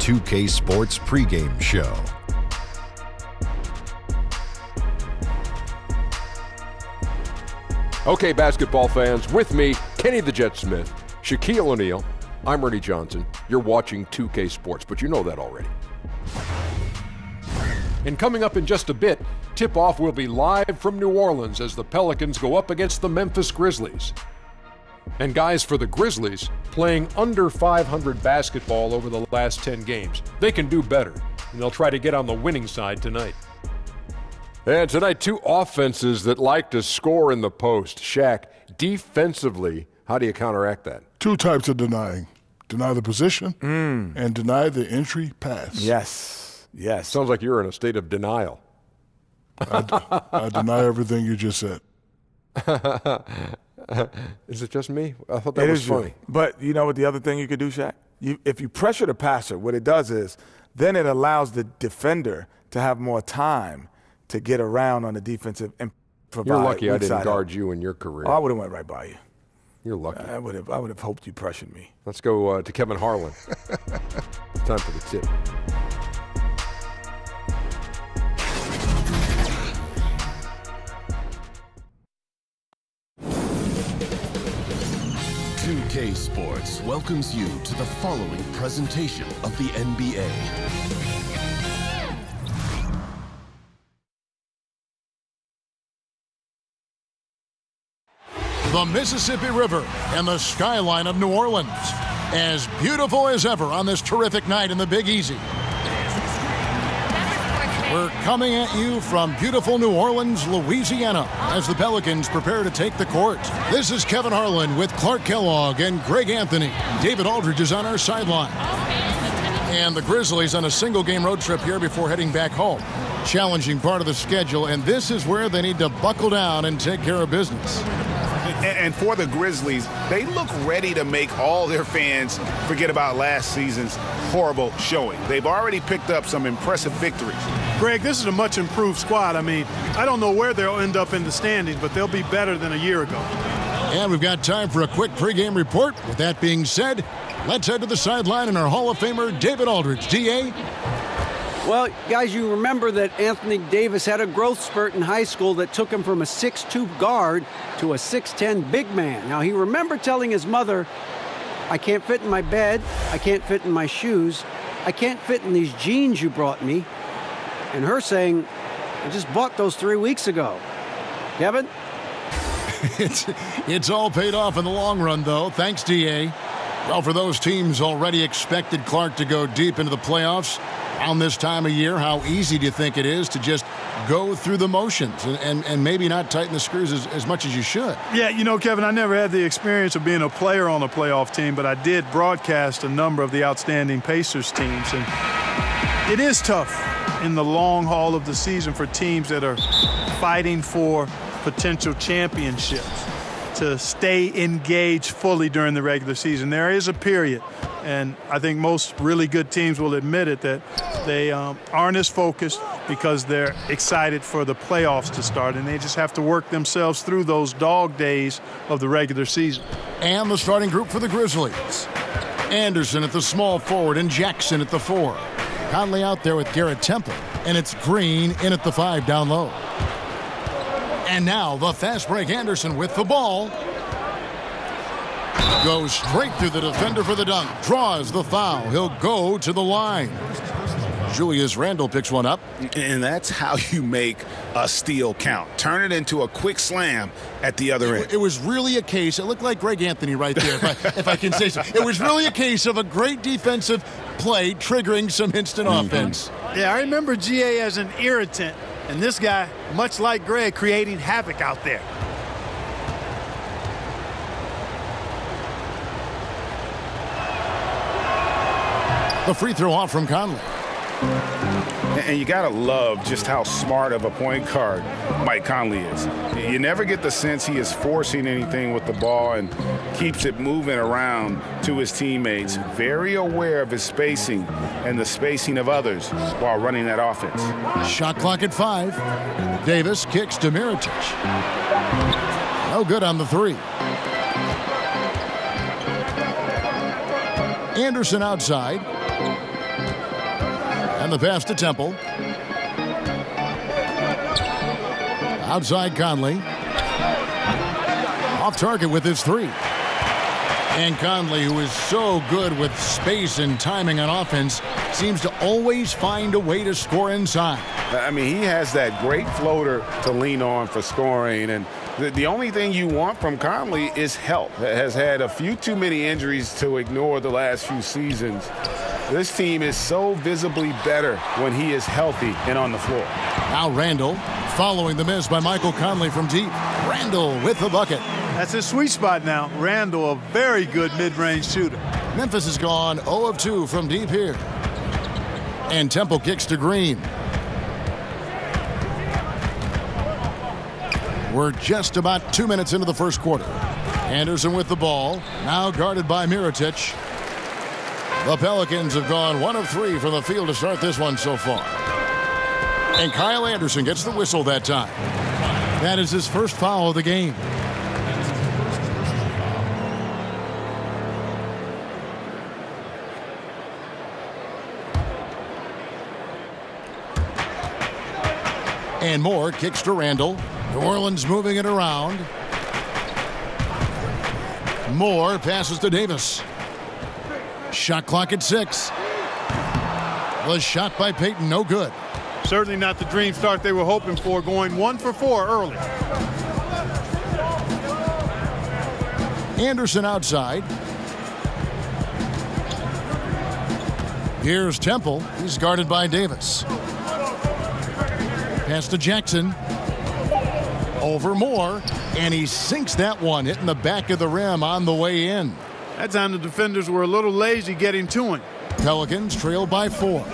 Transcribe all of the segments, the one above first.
2K Sports Pregame Show. Okay, basketball fans, with me, Kenny the Jet Smith, Shaquille O'Neal, I'm Ernie Johnson. You're watching 2K Sports, but you know that already. And coming up in just a bit, tip-off will be live from New Orleans as the Pelicans go up against the Memphis Grizzlies. And guys, for the Grizzlies, playing under 500 basketball over the last 10 games, they can do better, and they'll try to get on the winning side tonight. And tonight, two offenses that like to score in the post. Shaq, defensively, how do you counteract that? Two types of denying. Deny the position and deny the entry pass. Yes. Sounds like you're in a state of denial. I deny everything you just said. Is it just me? I thought that was funny. But you know what the other thing you could do, Shaq? If you pressure the passer, what it does is then it allows the defender to have more time to get around on the defensive and provide. You're lucky I didn't guard you in your career. Oh, I would have went right by you. You're lucky. I would have hoped you pressured me. Let's go to Kevin Harlan. It's time for the tip. K Sports welcomes you to the following presentation of the NBA. The Mississippi River and the skyline of New Orleans, as beautiful as ever on this terrific night in the Big Easy. We're coming at you from beautiful New Orleans, Louisiana, as the Pelicans prepare to take the court. This is Kevin Harlan with Clark Kellogg and Greg Anthony. David Aldridge is on our sideline. And the Grizzlies on a single-game road trip here before heading back home. Challenging part of the schedule, and this is where they need to buckle down and take care of business. And for the Grizzlies, they look ready to make all their fans forget about last season's horrible showing. They've already picked up some impressive victories. Greg, this is a much improved squad. I mean, I don't know where they'll end up in the standings, but they'll be better than a year ago. And we've got time for a quick pregame report. With that being said, let's head to the sideline and our Hall of Famer, David Aldridge. DA? Well, guys, you remember that Anthony Davis had a growth spurt in high school that took him from a 6'2 guard to a 6'10 big man. Now, he remembered telling his mother, I can't fit in my bed, I can't fit in my shoes, I can't fit in these jeans you brought me. And her saying, I just bought those 3 weeks ago. Kevin? It's all paid off in the long run, though. Thanks, DA. Well, for those teams already expected Clark to go deep into the playoffs around this time of year, how easy do you think it is to just go through the motions and maybe not tighten the screws as much as you should? Yeah, you know, Kevin, I never had the experience of being a player on a playoff team, but I did broadcast a number of the outstanding Pacers teams. And it is tough in the long haul of the season for teams that are fighting for potential championships to stay engaged fully during the regular season. There is a period, and I think most really good teams will admit it, that they aren't as focused because they're excited for the playoffs to start, and they just have to work themselves through those dog days of the regular season. And the starting group for the Grizzlies. Anderson at the small forward and Jackson at the 4. Conley out there with Garrett Temple, and it's Green in at the 5 down low. And now the fast break. Anderson with the ball. Goes straight through the defender for the dunk. Draws the foul. He'll go to the line. Julius Randle picks one up. And that's how you make a steal count. Turn it into a quick slam at the other end. It was really a case. It looked like Greg Anthony right there, if I can say so. It was really a case of a great defensive play triggering some instant offense. Yeah, I remember GA as an irritant. And this guy, much like Greg, creating havoc out there. The free throw off from Conley. And you got to love just how smart of a point guard Mike Conley is. You never get the sense he is forcing anything with the ball and keeps it moving around to his teammates. Very aware of his spacing and the spacing of others while running that offense. Shot clock at 5. Davis kicks to Mirotic. No good on the 3. Anderson outside. And the pass to Temple. Outside Conley. Off target with his three. And Conley, who is so good with space and timing on offense, seems to always find a way to score inside. I mean, he has that great floater to lean on for scoring. And the only thing you want from Conley is help. Has had a few too many injuries to ignore the last few seasons. This team is so visibly better when he is healthy and on the floor. Now Randall following the miss by Michael Conley from deep. Randall with the bucket. That's his sweet spot now. Randall, a very good mid-range shooter. Memphis has gone 0 of 2 from deep here. And Temple kicks to Green. We're just about 2 minutes into the first quarter. Anderson with the ball, now guarded by Mirotic. The Pelicans have gone 1 of 3 from the field to start this one so far. And Kyle Anderson gets the whistle that time. That is his first foul of the game. And Moore kicks to Randall. New Orleans moving it around. Moore passes to Davis. Shot clock at 6. The shot by Payton, no good. Certainly not the dream start they were hoping for, going 1 for 4 early. Anderson outside. Here's Temple. He's guarded by Davis. Pass to Jackson. Over Moore. And he sinks that one, hitting the back of the rim on the way in. That time the defenders were a little lazy getting to him. Pelicans trail by 4.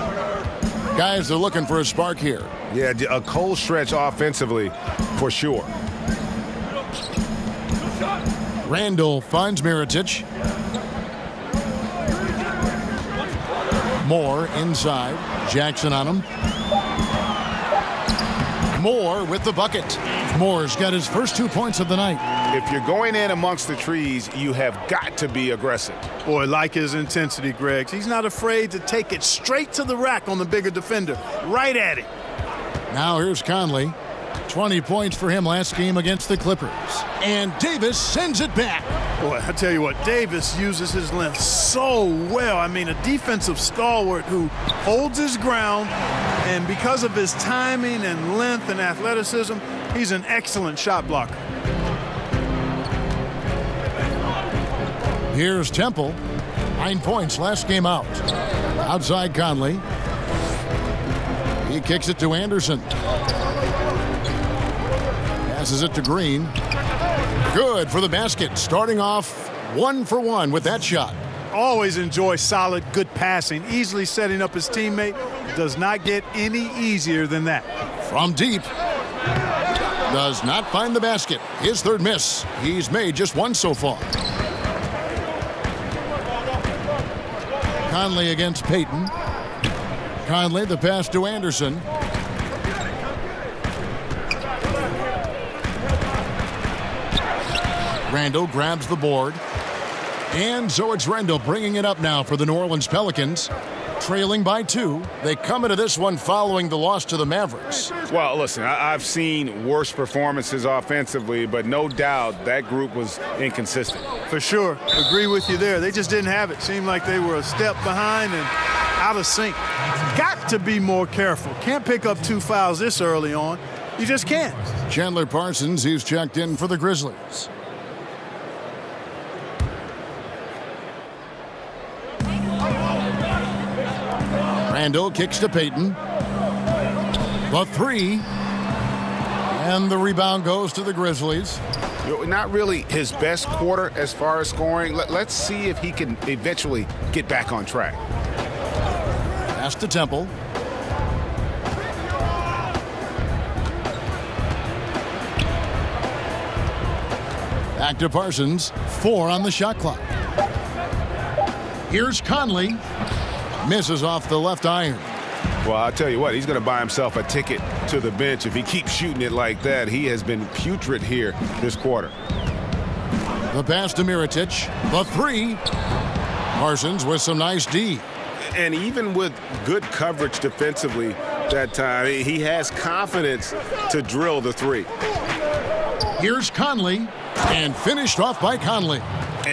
Guys, they're looking for a spark here. Yeah, a cold stretch offensively for sure. Randall finds Mirotic. Moore inside. Jackson on him. Moore with the bucket. Moore's got his first 2 points of the night. If you're going in amongst the trees, you have got to be aggressive. Boy, like his intensity, Greg. He's not afraid to take it straight to the rack on the bigger defender. Right at it. Now here's Conley. 20 points for him last game against the Clippers. And Davis sends it back. Boy, I tell you what, Davis uses his length so well. I mean, a defensive stalwart who holds his ground, and because of his timing and length and athleticism, he's an excellent shot blocker. Here's Temple. 9 points last game out. Outside Conley. He kicks it to Anderson. Passes it to Green. Good for the basket. Starting off 1 for 1 with that shot. Always enjoy solid, good passing. Easily setting up his teammate. Does not get any easier than that. From deep. Does not find the basket. His third miss. He's made just 1 so far. Conley against Payton. Conley, the pass to Anderson. Randall grabs the board. And so it's Randall bringing it up now for the New Orleans Pelicans. Trailing by 2. They come into this one following the loss to the Mavericks. Well, listen, I've seen worse performances offensively, but no doubt that group was inconsistent. For sure. Agree with you there. They just didn't have it. Seemed like they were a step behind and out of sync. Got to be more careful. Can't pick up 2 fouls this early on. You just can't. Chandler Parsons, he's checked in for the Grizzlies. Randall kicks to Payton. The 3. And the rebound goes to the Grizzlies. Not really his best quarter as far as scoring. Let's see if he can eventually get back on track. Pass to Temple. Back to Parsons. 4 on the shot clock. Here's Conley. Misses off the left iron. Well, I'll tell you what, he's going to buy himself a ticket to the bench if he keeps shooting it like that. He has been putrid here this quarter. The pass to Mirotic. The 3. Parsons with some nice D. And even with good coverage defensively that time, he has confidence to drill the three. Here's Conley, and finished off by Conley.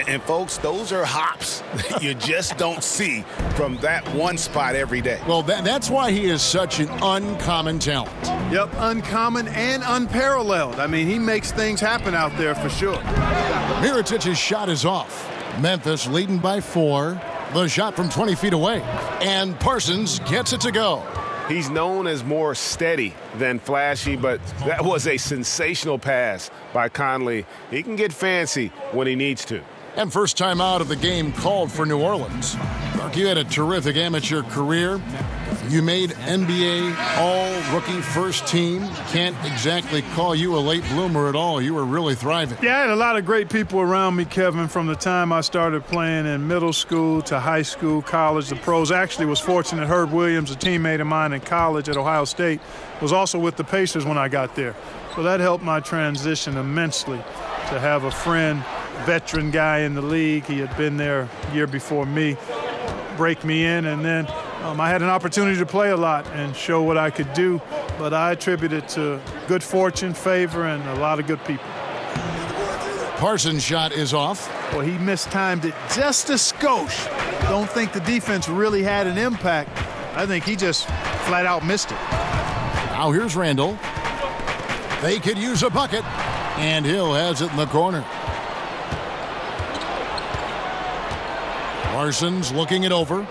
And folks, those are hops that you just don't see from that one spot every day. Well, that's why he is such an uncommon talent. Yep, uncommon and unparalleled. I mean, he makes things happen out there for sure. Mirotić's shot is off. Memphis leading by 4. The shot from 20 feet away. And Parsons gets it to go. He's known as more steady than flashy, but that was a sensational pass by Conley. He can get fancy when he needs to. And first time out of the game called for New Orleans. Mark, you had a terrific amateur career. You made NBA all-rookie first team. Can't exactly call you a late bloomer at all. You were really thriving. Yeah, I had a lot of great people around me, Kevin, from the time I started playing in middle school to high school, college, the pros. Actually was fortunate Herb Williams, a teammate of mine in college at Ohio State, was also with the Pacers when I got there. So that helped my transition immensely to have a friend, veteran guy in the league. He had been there a year before me, break me in, and then I had an opportunity to play a lot and show what I could do, but I attribute it to good fortune, favor, and a lot of good people. Parsons' shot is off. Well, he mistimed it just a skosh. Don't think the defense really had an impact. I think he just flat out missed it. Now here's Randall. They could use a bucket, and Hill has it in the corner. Parsons looking it over.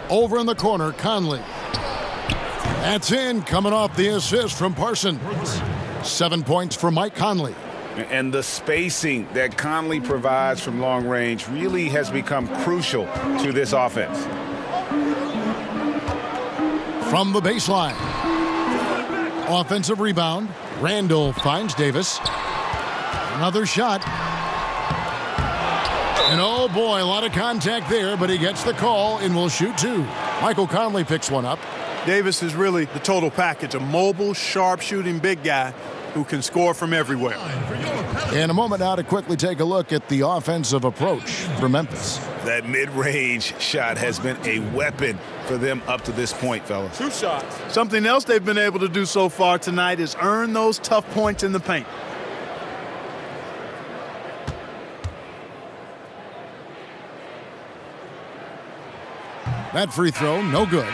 Over in the corner, Conley. That's in, coming off the assist from Parsons. 7 points for Mike Conley. And the spacing that Conley provides from long range really has become crucial to this offense. From the baseline. Offensive rebound. Randall finds Davis. Another shot. And oh boy, a lot of contact there, but he gets the call and will shoot 2. Michael Conley picks one up. Davis is really the total package, a mobile, sharp-shooting big guy who can score from everywhere. In a moment now to quickly take a look at the offensive approach for Memphis. That mid-range shot has been a weapon for them up to this point, fellas. 2 shots. Something else they've been able to do so far tonight is earn those tough points in the paint. That free throw, no good.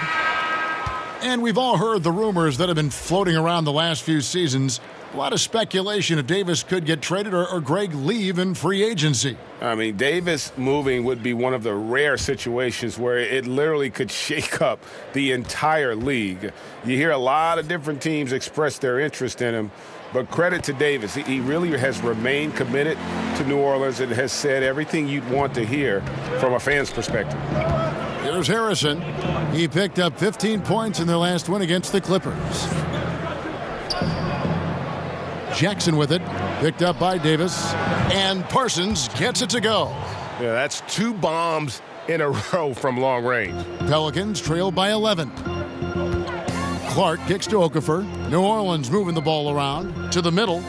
And we've all heard the rumors that have been floating around the last few seasons. A lot of speculation if Davis could get traded or Greg leave in free agency. I mean, Davis moving would be one of the rare situations where it literally could shake up the entire league. You hear a lot of different teams express their interest in him, but credit to Davis. He really has remained committed to New Orleans and has said everything you'd want to hear from a fan's perspective. Here's Harrison. He picked up 15 points in their last win against the Clippers. Jackson with it, picked up by Davis, and Parsons gets it to go. Yeah, that's 2 bombs in a row from long range. Pelicans trail by 11. Clark kicks to Okafor. New Orleans moving the ball around to the middle.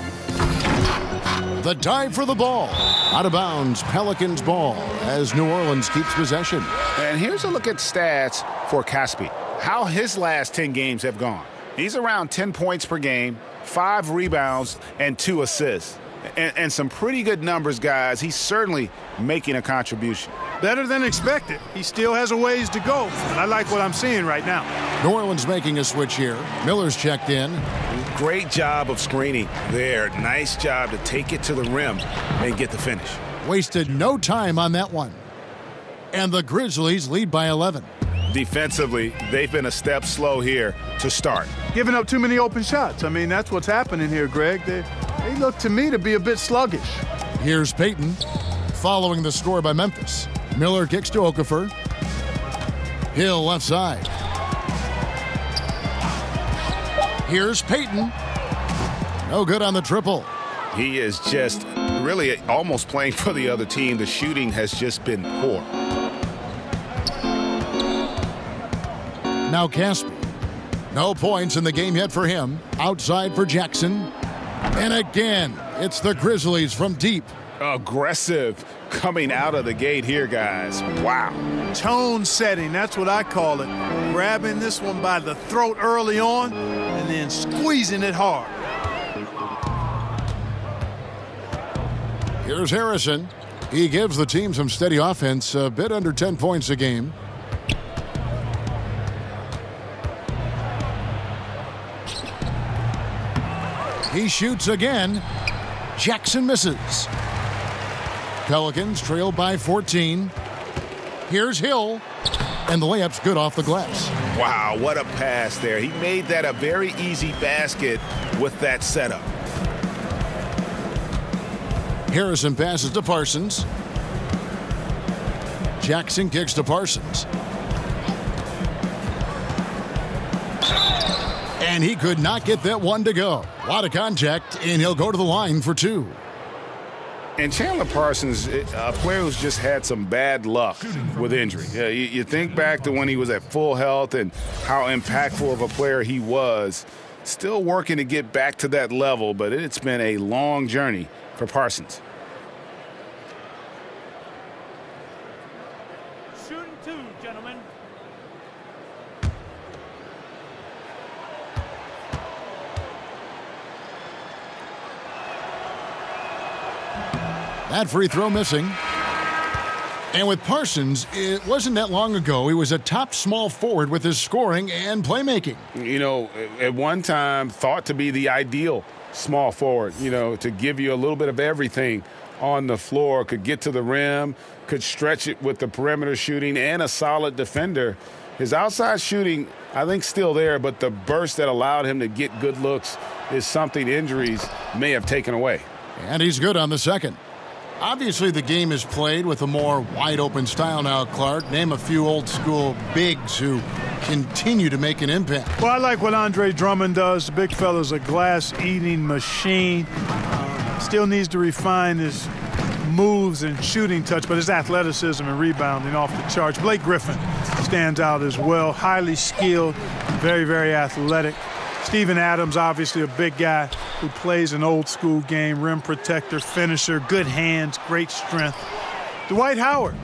The dive for the ball. Out of bounds, Pelicans ball as New Orleans keeps possession. And here's a look at stats for Caspi. How his last 10 games have gone. He's around 10 points per game, 5 rebounds, and 2 assists. And some pretty good numbers, guys. He's certainly making a contribution. Better than expected. He still has a ways to go, but I like what I'm seeing right now. New Orleans making a switch here. Miller's checked in. Great job of screening there. Nice job to take it to the rim and get the finish. Wasted no time on that one. And the Grizzlies lead by 11. Defensively, they've been a step slow here to start. Giving up too many open shots. I mean, that's what's happening here, Greg. They look to me to be a bit sluggish. Here's Payton following the score by Memphis. Miller kicks to Okafor. Hill left side. Here's Payton. No good on the triple. He is just really almost playing for the other team. The shooting has just been poor. Now Caspi. No points in the game yet for him. Outside for Jackson. And again, it's the Grizzlies from deep. aggressive coming out of the gate here, guys. Wow. Tone setting, that's what I call it. Grabbing this one by the throat early on and then squeezing it hard. Here's Harrison. He gives the team some steady offense, a bit under 10 points a game. He shoots again. Jackson misses. Pelicans trail by 14. Here's Hill. And the layup's good off the glass. Wow, what a pass there. He made that a very easy basket with that setup. Harrison passes to Parsons. Jackson kicks to Parsons. And he could not get that one to go. A lot of contact, and he'll go to the line for two. And Chandler Parsons, a player who's just had some bad luck with injury. Yeah, you think back to when he was at full health and how impactful of a player he was. Still working to get back to that level, but it's been a long journey for Parsons. Shooting two, gentlemen. That free throw missing. And with Parsons, it wasn't that long ago he was a top small forward with his scoring and playmaking. You know, at one time thought to be the ideal small forward, you know, to give you a little bit of everything on the floor, could get to the rim, could stretch it with the perimeter shooting, and a solid defender. His outside shooting, I think, still there, but the burst that allowed him to get good looks is something injuries may have taken away. And he's good on the second. Obviously, the game is played with a more wide-open style now, Clark. Name a few old-school bigs who continue to make an impact. Well, I like what Andre Drummond does. The big fella's a glass-eating machine. Still needs to refine his moves and shooting touch, but his athleticism and rebounding off the charts. Blake Griffin stands out as well. Highly skilled, very, very athletic. Steven Adams, obviously a big guy who plays an old-school game, rim protector, finisher, good hands, great strength. Dwight Howard,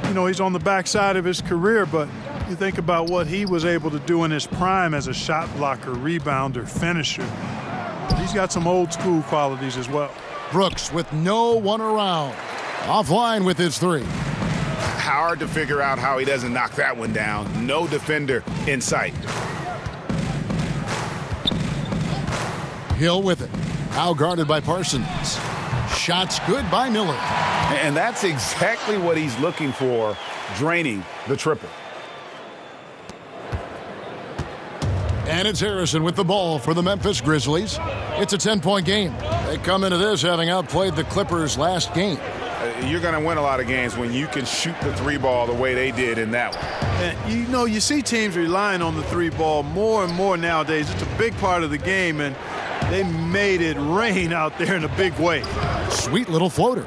you know, he's on the backside of his career, but you think about what he was able to do in his prime as a shot blocker, rebounder, finisher. He's got some old-school qualities as well. Brooks with no one around. Offline with his three. Hard to figure out how he doesn't knock that one down. No defender in sight. Hill with it. Now guarded by Parsons. Shots good by Miller. And that's exactly what he's looking for, draining the triple. And it's Harrison with the ball for the Memphis Grizzlies. It's a 10-point game. They come into this having outplayed the Clippers last game. You're going to win a lot of games when you can shoot the three ball the way they did in that one. And you know, you see teams relying on the three ball more and more nowadays. It's a big part of the game, and they made it rain out there in a big way. Sweet little floater.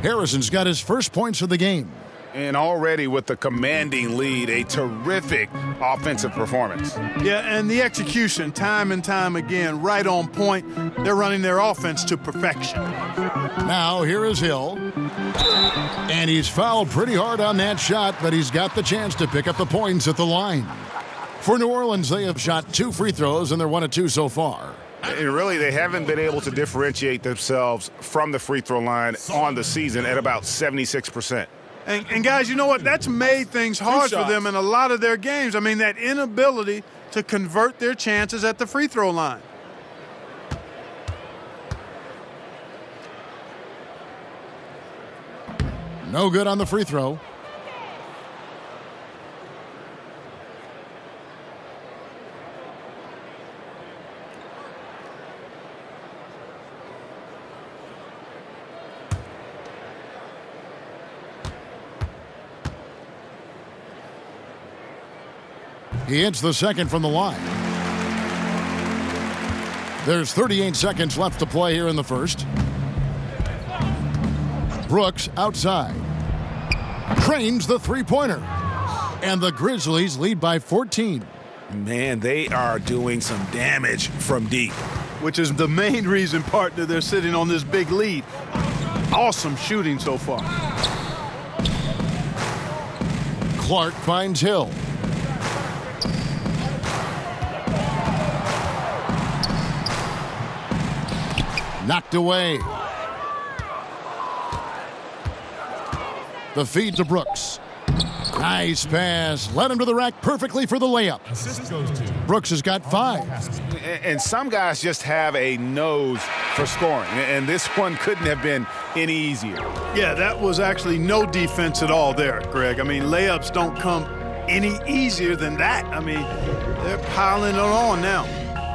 Harrison's got his first points of the game. And already with the commanding lead, a terrific offensive performance. Yeah, and the execution, time and time again, right on point. They're running their offense to perfection. Now here is Hill. And he's fouled pretty hard on that shot, but he's got the chance to pick up the points at the line. For New Orleans, they have shot 2 free throws, and they're 1 of 2 so far. And really, they haven't been able to differentiate themselves from the free throw line on the season at about 76%. And guys, you know what? That's made things hard for them in a lot of their games. I mean, that inability to convert their chances at the free throw line. No good on the free throw. He hits the second from the line. There's 38 seconds left to play here in the first. Brooks outside. Trains the three-pointer. And the Grizzlies lead by 14. Man, they are doing some damage from deep. Which is the main reason, partner, they're sitting on this big lead. awesome shooting so far. Clark finds Hill. Knocked away. The feed to Brooks. Nice pass. Led him to the rack perfectly for the layup. Brooks has got 5. And some guys just have a nose for scoring, and this one couldn't have been any easier. Yeah, that was actually no defense at all there, Greg. I mean, layups don't come any easier than that. I mean, they're piling it on now.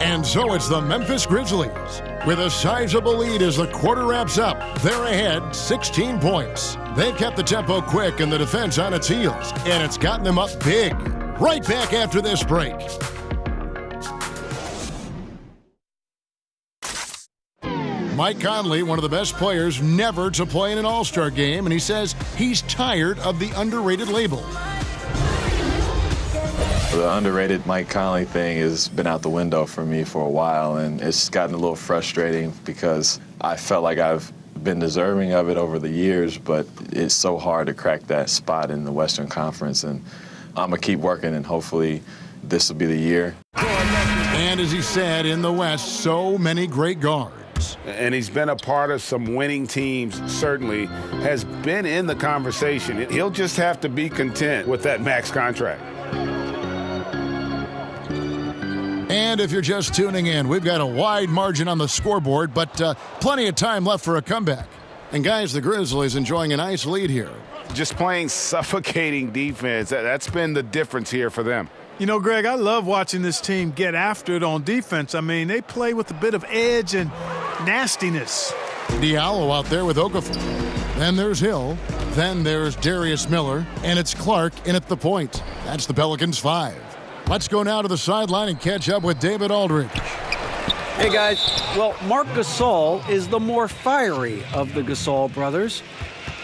And so it's the Memphis Grizzlies with a sizable lead as the quarter wraps up. They're ahead 16 points. They've kept the tempo quick and the defense on its heels, and it's gotten them up big. Right back after this break. Mike Conley, one of the best players never to play in an All-Star game, and he says he's tired of the underrated label. The underrated Mike Conley thing has been out the window for me for a while, and it's gotten a little frustrating because I felt like I've been deserving of it over the years, but it's so hard to crack that spot in the Western Conference, and I'm going to keep working, and hopefully this will be the year. And as he said, in the West, so many great guards. And he's been a part of some winning teams, certainly, has been in the conversation. He'll just have to be content with that max contract. And if you're just tuning in, we've got a wide margin on the scoreboard, but plenty of time left for a comeback. And guys, the Grizzlies enjoying a nice lead here. Just playing suffocating defense. That's been the difference here for them. You know, Greg, I love watching this team get after it on defense. I mean, they play with a bit of edge and nastiness. Diallo out there with Okafor. Then there's Hill. Then there's Darius Miller. And it's Clark in at the point. That's the Pelicans 5. Let's go now to the sideline and catch up with David Aldridge. Hey, guys. Well, Marc Gasol is the more fiery of the Gasol brothers.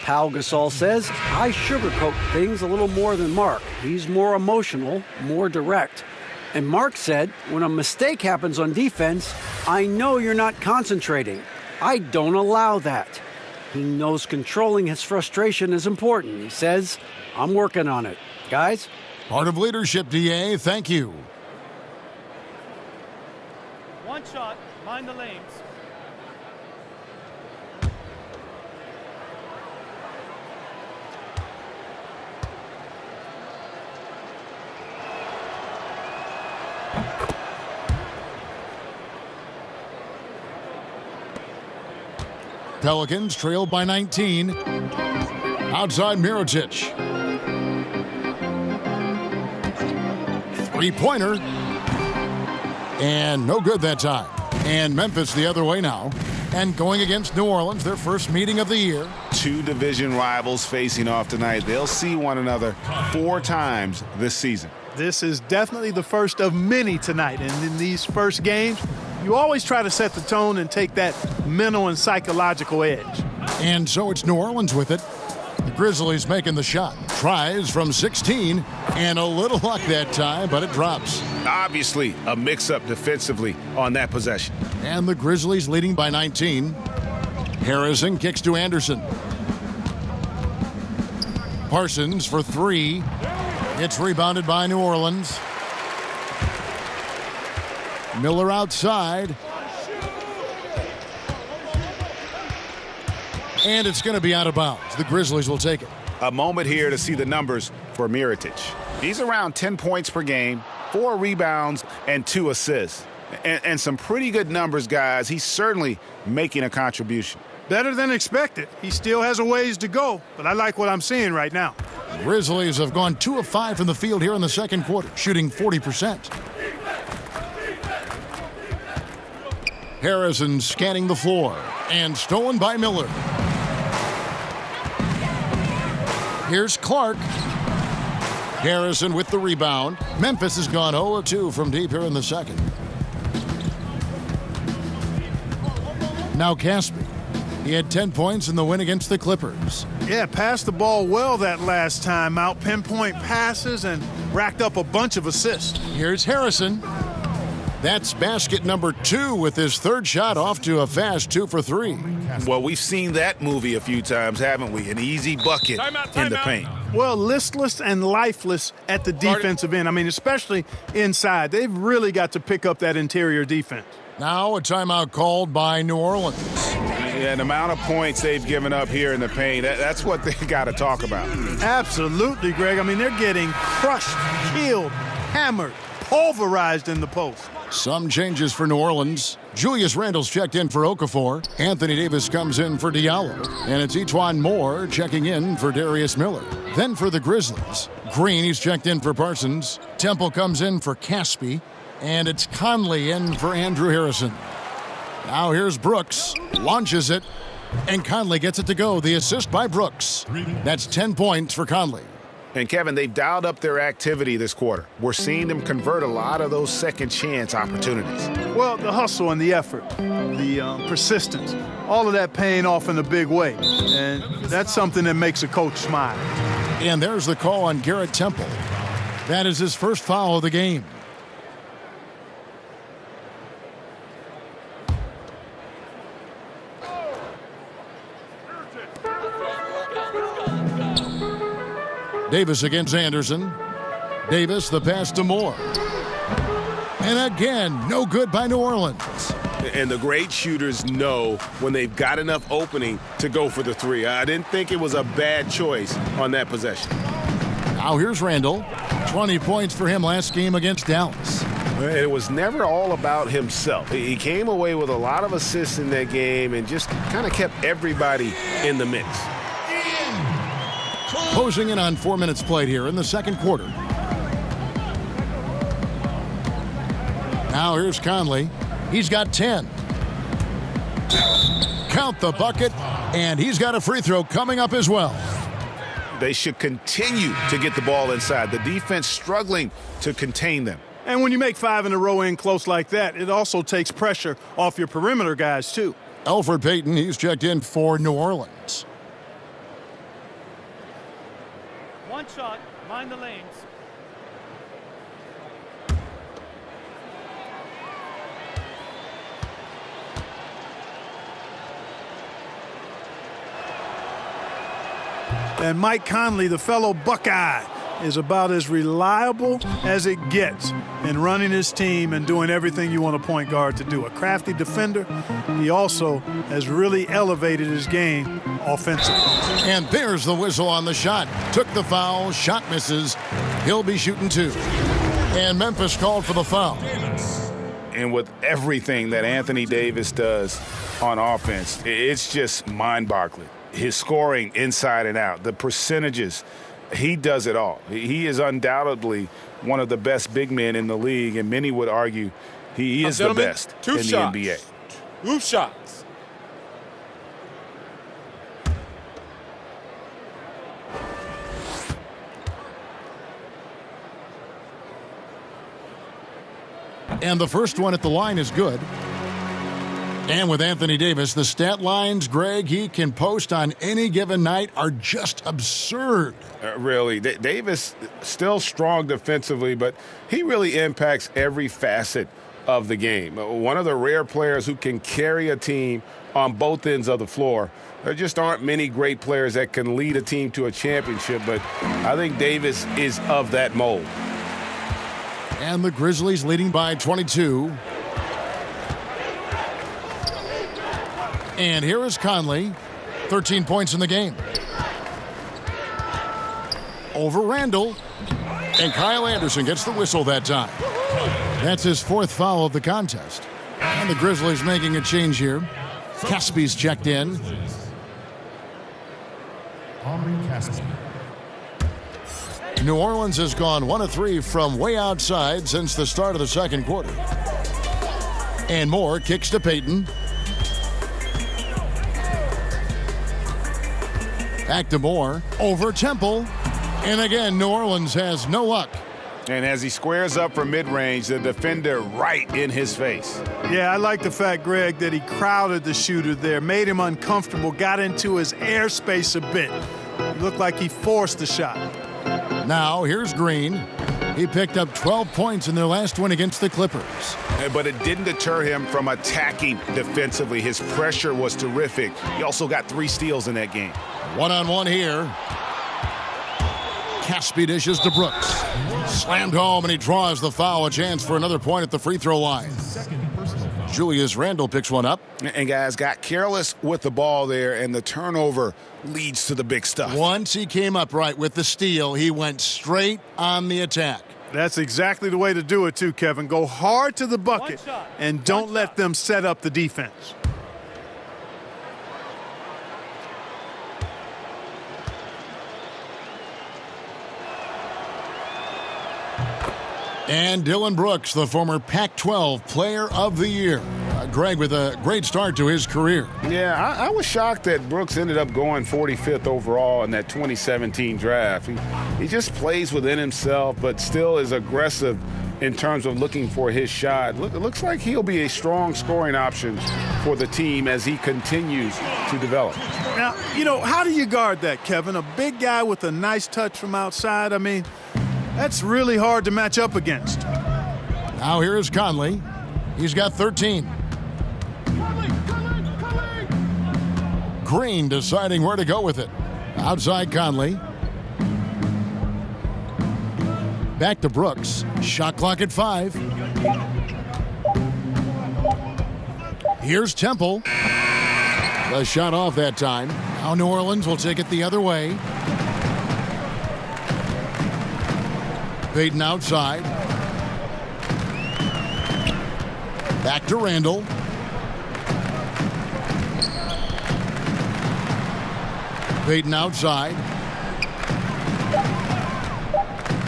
Pau Gasol says, I sugarcoat things a little more than Marc. He's more emotional, more direct. And Marc said, when a mistake happens on defense, I know you're not concentrating. I don't allow that. He knows controlling his frustration is important. He says, I'm working on it. Guys? Part of leadership, DA. Thank you. One shot, mind the lanes. Pelicans trailed by 19. Outside Mirotic. Three-pointer. And no good that time. And Memphis the other way now. And going against New Orleans, their first meeting of the year. 2 division rivals facing off tonight. They'll see one another 4 times this season. This is definitely the first of many tonight. And in these first games, you always try to set the tone and take that mental and psychological edge. And so it's New Orleans with it. The Grizzlies making the shot. Tries from 16, and a little luck that time, but it drops. Obviously, a mix-up defensively on that possession. And the Grizzlies leading by 19. Harrison kicks to Anderson. Parsons for 3. It's rebounded by New Orleans. Miller outside. And it's going to be out of bounds. The Grizzlies will take it. A moment here to see the numbers for Mirotic. He's around 10 points per game, 4 rebounds, and 2 assists. And some pretty good numbers, guys. He's certainly making a contribution. Better than expected. He still has a ways to go, but I like what I'm seeing right now. The Grizzlies have gone 2 of 5 from the field here in the second quarter, shooting 40%. Harrison scanning the floor, and stolen by Miller. Here's Clark. Harrison with the rebound. Memphis has gone 0 of 2 from deep here in the second. Now Caspi. He had 10 points in the win against the Clippers. Yeah, passed the ball well that last time out. Pinpoint passes and racked up a bunch of assists. Here's Harrison. That's basket number 2 with his third shot off to a fast 2 for 3. Well, we've seen that movie a few times, haven't we? An easy bucket in the paint. Well, listless and lifeless at the defensive end. I mean, especially inside. They've really got to pick up that interior defense. Now a timeout called by New Orleans. Yeah, the amount of points they've given up here in the paint, that's what they got to talk about. Absolutely, Greg. I mean, they're getting crushed, killed, hammered, pulverized in the post. Some changes for New Orleans. Julius Randle's checked in for Okafor. Anthony Davis comes in for Diallo. And it's Etuan Moore checking in for Darius Miller. Then for the Grizzlies, Green, he's checked in for Parsons. Temple comes in for Caspi. And it's Conley in for Andrew Harrison. Now here's Brooks. Launches it. And Conley gets it to go. The assist by Brooks. That's 10 points for Conley. And, Kevin, they've dialed up their activity this quarter. We're seeing them convert a lot of those second chance opportunities. Well, the hustle and the effort, the persistence, all of that paying off in a big way. And that's something that makes a coach smile. And there's the call on Garrett Temple. That is his first foul of the game. Davis against Anderson. Davis, the pass to Moore. And again, no good by New Orleans. And the great shooters know when they've got enough opening to go for the three. I didn't think it was a bad choice on that possession. Now here's Randle. 20 points for him last game against Dallas. It was never all about himself. He came away with a lot of assists in that game and just kind of kept everybody in the mix. Closing in on 4 minutes played here in the second quarter. Now here's Conley. He's got 10. Count the bucket, and he's got a free throw coming up as well. They should continue to get the ball inside. The defense struggling to contain them. And when you make 5 in a row in close like that, it also takes pressure off your perimeter guys, too. Elfrid Payton, he's checked in for New Orleans. One shot, mind the lanes. And Mike Conley, the fellow Buckeye, is about as reliable as it gets in running his team and doing everything you want a point guard to do. A crafty defender, he also has really elevated his game offensively. And there's the whistle on the shot. Took the foul, shot misses. He'll be shooting 2. And Memphis called for the foul. And with everything that Anthony Davis does on offense, it's just mind-boggling. His scoring inside and out, the percentages, he does it all. He is undoubtedly one of the best big men in the league, and many would argue he is the best in the NBA. 2 shots. And the first one at the line is good. And with Anthony Davis, the stat lines, Greg, he can post on any given night are just absurd. Really. Davis still strong defensively, but he really impacts every facet of the game. One of the rare players who can carry a team on both ends of the floor. There just aren't many great players that can lead a team to a championship, but I think Davis is of that mold. And the Grizzlies leading by 22. And here is Conley, 13 points in the game. Over Randle, and Kyle Anderson gets the whistle that time. That's his 4th foul of the contest. And the Grizzlies making a change here. Caspi's checked in. New Orleans has gone 1 of 3 from way outside since the start of the second quarter. And Moore kicks to Payton. Back to Moore, over Temple, and again, New Orleans has no luck. And as he squares up for mid-range, the defender right in his face. Yeah, I like the fact, Greg, that he crowded the shooter there, made him uncomfortable, got into his airspace a bit. It looked like he forced the shot. Now here's Green. He picked up 12 points in their last win against the Clippers. But it didn't deter him from attacking defensively. His pressure was terrific. He also got 3 steals in that game. One-on-one here. Caspi dishes to Brooks. Slammed home, and he draws the foul. A chance for another point at the free throw line. Julius Randle picks one up. And guys got careless with the ball there, and the turnover leads to the big stuff. Once he came up right with the steal, he went straight on the attack. That's exactly the way to do it, too, Kevin. Go hard to the bucket and don't let them set up the defense. And Dylan Brooks, the former Pac-12 Player of the Year. Greg with a great start to his career. Yeah, I was shocked that Brooks ended up going 45th overall in that 2017 draft. He just plays within himself, but still is aggressive in terms of looking for his shot. It looks like he'll be a strong scoring option for the team as he continues to develop. Now, how do you guard that, Kevin? A big guy with a nice touch from outside, I mean, that's really hard to match up against. Now here is Conley. He's got 13. Green deciding where to go with it. Outside Conley. Back to Brooks. Shot clock at 5. Here's Temple. The shot off that time. Now New Orleans will take it the other way. Payton outside. Back to Randle. Payton outside.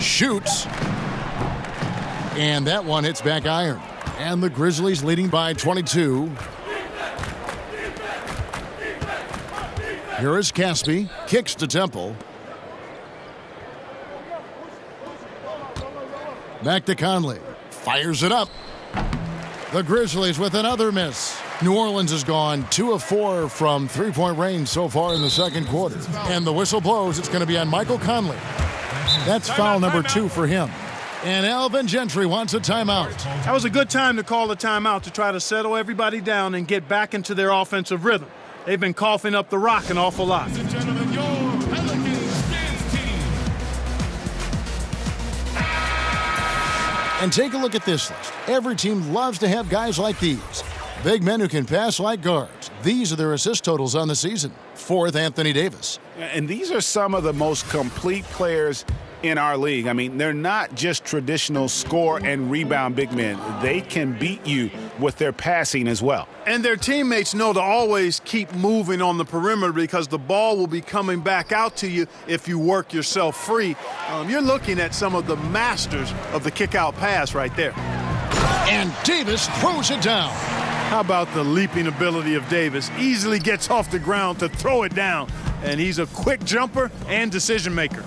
Shoots. And that one hits back iron. And the Grizzlies leading by 22. Here is Caspi. Kicks to Temple. Back to Conley. Fires it up. The Grizzlies with another miss. New Orleans has gone 2 of 4 from three-point range so far in the second quarter. And the whistle blows. It's going to be on Michael Conley. That's foul number 2 for him. And Alvin Gentry wants a timeout. That was a good time to call a timeout to try to settle everybody down and get back into their offensive rhythm. They've been coughing up the rock an awful lot. Ladies and gentlemen, your Pelicans dance team. And take a look at this list. Every team loves to have guys like these. Big men who can pass like guards. These are their assist totals on the season. 4th, Anthony Davis. And these are some of the most complete players in our league. I mean, they're not just traditional score and rebound big men. They can beat you with their passing as well. And their teammates know to always keep moving on the perimeter because the ball will be coming back out to you if you work yourself free. You're looking at some of the masters of the kick-out pass right there. And Davis throws it down. How about the leaping ability of Davis? Easily gets off the ground to throw it down. And he's a quick jumper and decision maker.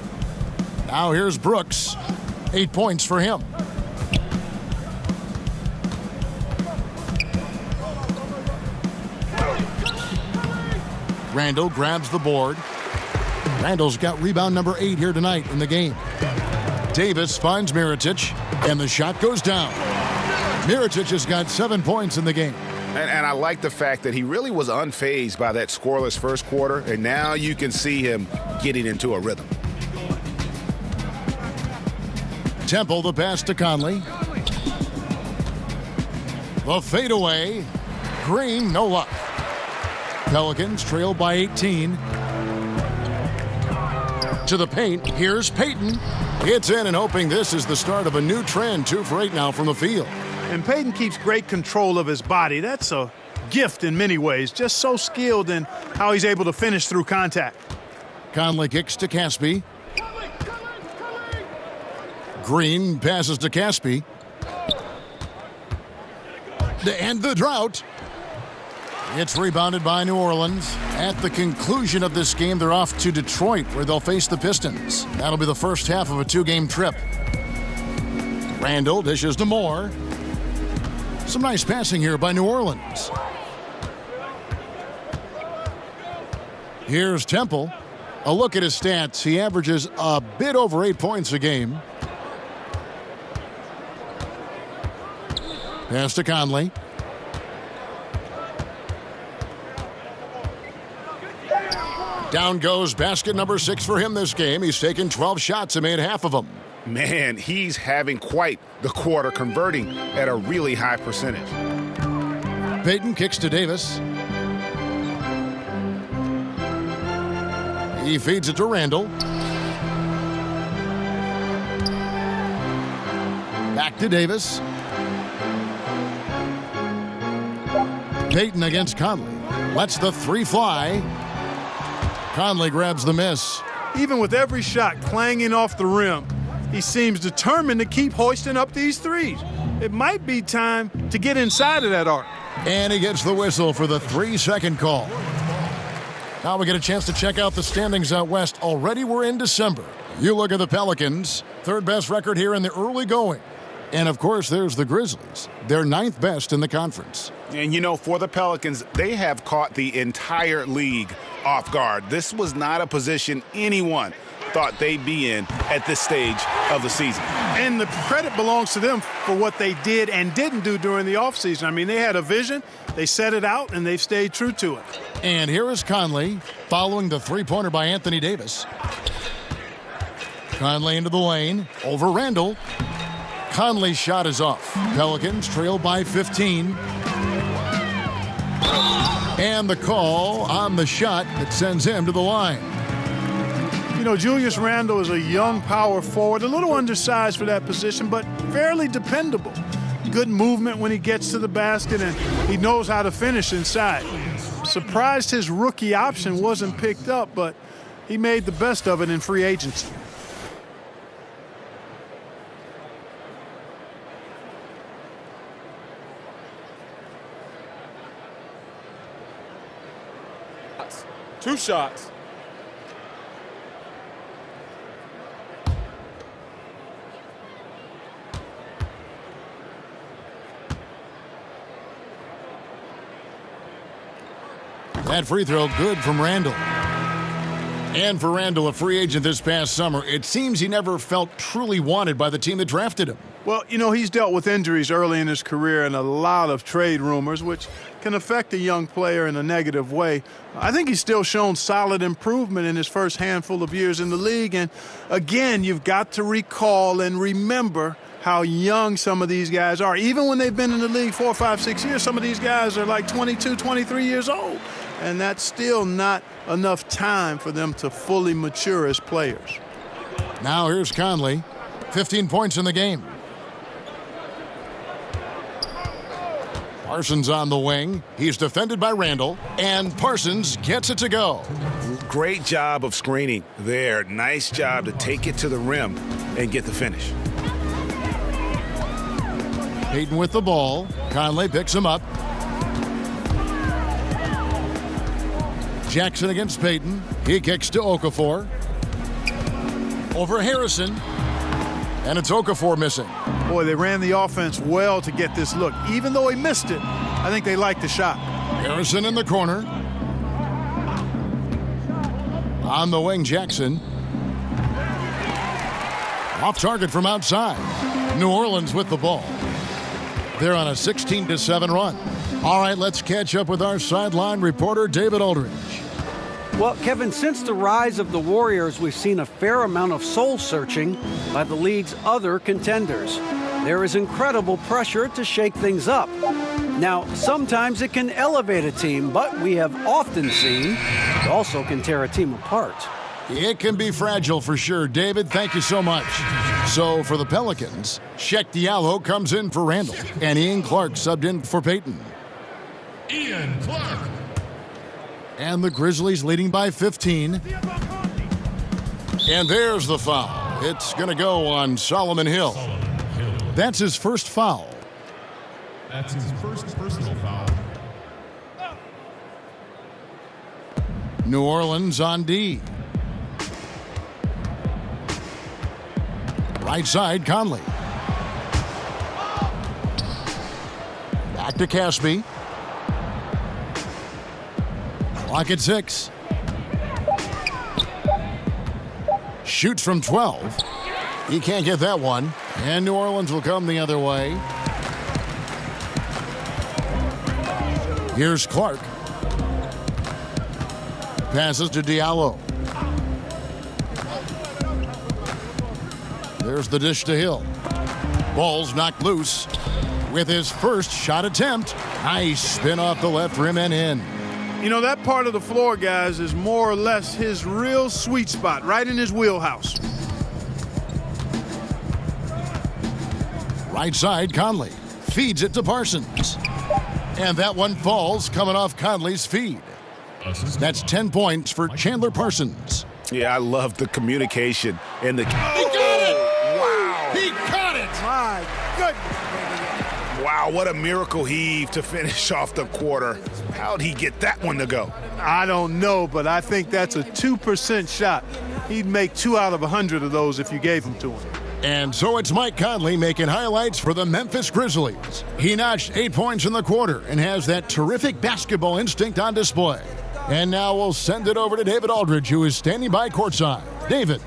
Now here's Brooks. 8 points for him. Randle grabs the board. Randle's got rebound number 8 here tonight in the game. Davis finds Mirotic, and the shot goes down. Mirotic has got 7 points in the game. And I like the fact that he really was unfazed by that scoreless first quarter, and now you can see him getting into a rhythm. Temple, the pass to Conley. The fadeaway. Green, no luck. Pelicans trail by 18. To the paint, here's Payton. It's in and hoping this is the start of a new trend. 2 for 8 now from the field. And Payton keeps great control of his body. That's a gift in many ways. Just so skilled in how he's able to finish through contact. Conley kicks to Caspi. Green passes to Caspi. To end the drought. It's rebounded by New Orleans. At the conclusion of this game, they're off to Detroit, where they'll face the Pistons. That'll be the first half of a 2-game trip. Randle dishes to Moore. Some nice passing here by New Orleans. Here's Temple. A look at his stats. He averages a bit over 8 points a game. Pass to Conley. Down goes basket number 6 for him this game. He's taken 12 shots and made half of them. Man, he's having quite the quarter, converting at a really high percentage. Payton kicks to Davis. He feeds it to Randall. Back to Davis. Payton against Conley. Lets the 3 fly. Conley grabs the miss. Even with every shot clanging off the rim, he seems determined to keep hoisting up these threes. It might be time to get inside of that arc. And he gets the whistle for the 3-second call. Now we get a chance to check out the standings out west. Already we're in December. You look at the Pelicans, 3rd best record here in the early going. And, of course, there's the Grizzlies. They're 9th best in the conference. And, you know, for the Pelicans, they have caught the entire league off guard. This was not a position anyone thought they'd be in at this stage of the season. And the credit belongs to them for what they did and didn't do during the offseason. I mean, they had a vision, they set it out, and they've stayed true to it. And here is Conley following the 3-pointer by Anthony Davis. Conley into the lane, over Randall. Conley's shot is off. Pelicans trail by 15. And the call on the shot that sends him to the line. You know, Julius Randle is a young power forward, a little undersized for that position, but fairly dependable. Good movement when he gets to the basket, and he knows how to finish inside. Surprised his rookie option wasn't picked up, but he made the best of it in free agency. Two shots. That free throw good from Randall. And for Randall, a free agent this past summer, it seems he never felt truly wanted by the team that drafted him. Well, you know, he's dealt with injuries early in his career and a lot of trade rumors, which can affect a young player in a negative way. I think he's still shown solid improvement in his first handful of years in the league. And again, you've got to recall and remember how young some of these guys are. Even when they've been in the league 4, 5, 6 years, some of these guys are like 22, 23 years old. And that's still not enough time for them to fully mature as players. Now here's Conley, 15 points in the game. Parsons on the wing. He's defended by Randall, and Parsons gets it to go. Great job of screening there. Nice job to take it to the rim and get the finish. Payton with the ball. Conley picks him up. Jackson against Payton. He kicks to Okafor. Over Harrison. And it's Okafor missing. Boy, they ran the offense well to get this look. Even though he missed it, I think they liked the shot. Harrison in the corner. On the wing, Jackson. Off target from outside. New Orleans with the ball. They're on a 16-7 run. All right, let's catch up with our sideline reporter, David Aldridge. Well, Kevin, since the rise of the Warriors, we've seen a fair amount of soul-searching by the league's other contenders. There is incredible pressure to shake things up. Now, sometimes it can elevate a team, but we have often seen it also can tear a team apart. It can be fragile for sure. David, thank you so much. So for the Pelicans, Sheck Diallo comes in for Randall, and Ian Clark subbed in for Payton. Ian Clark. And the Grizzlies leading by 15. And there's the foul. It's going to go on Solomon Hill. That's his first foul. That's his first personal foul. New Orleans on D. Right side, Conley. Back to Caspi. Clock at 6. Shoots from 12. He can't get that one. And New Orleans will come the other way. Here's Clark. Passes to Diallo. There's the dish to Hill. Ball's knocked loose with his first shot attempt. Nice spin off the left rim and in. You know, that part of the floor, guys, is more or less his real sweet spot, right in his wheelhouse. Right side, Conley feeds it to Parsons. And that one falls coming off Conley's feed. That's 10 points for Chandler Parsons. Yeah, I love the communication and the... He got it! Wow! He caught it! My goodness. Wow, what a miracle heave to finish off the quarter. How'd he get that one to go? I don't know, but I think that's a 2% shot. He'd make 2 out of 100 of those if you gave them to him. And so it's Mike Conley making highlights for the Memphis Grizzlies. He notched 8 points in the quarter and has that terrific basketball instinct on display. And now we'll send it over to David Aldridge, who is standing by courtside. David.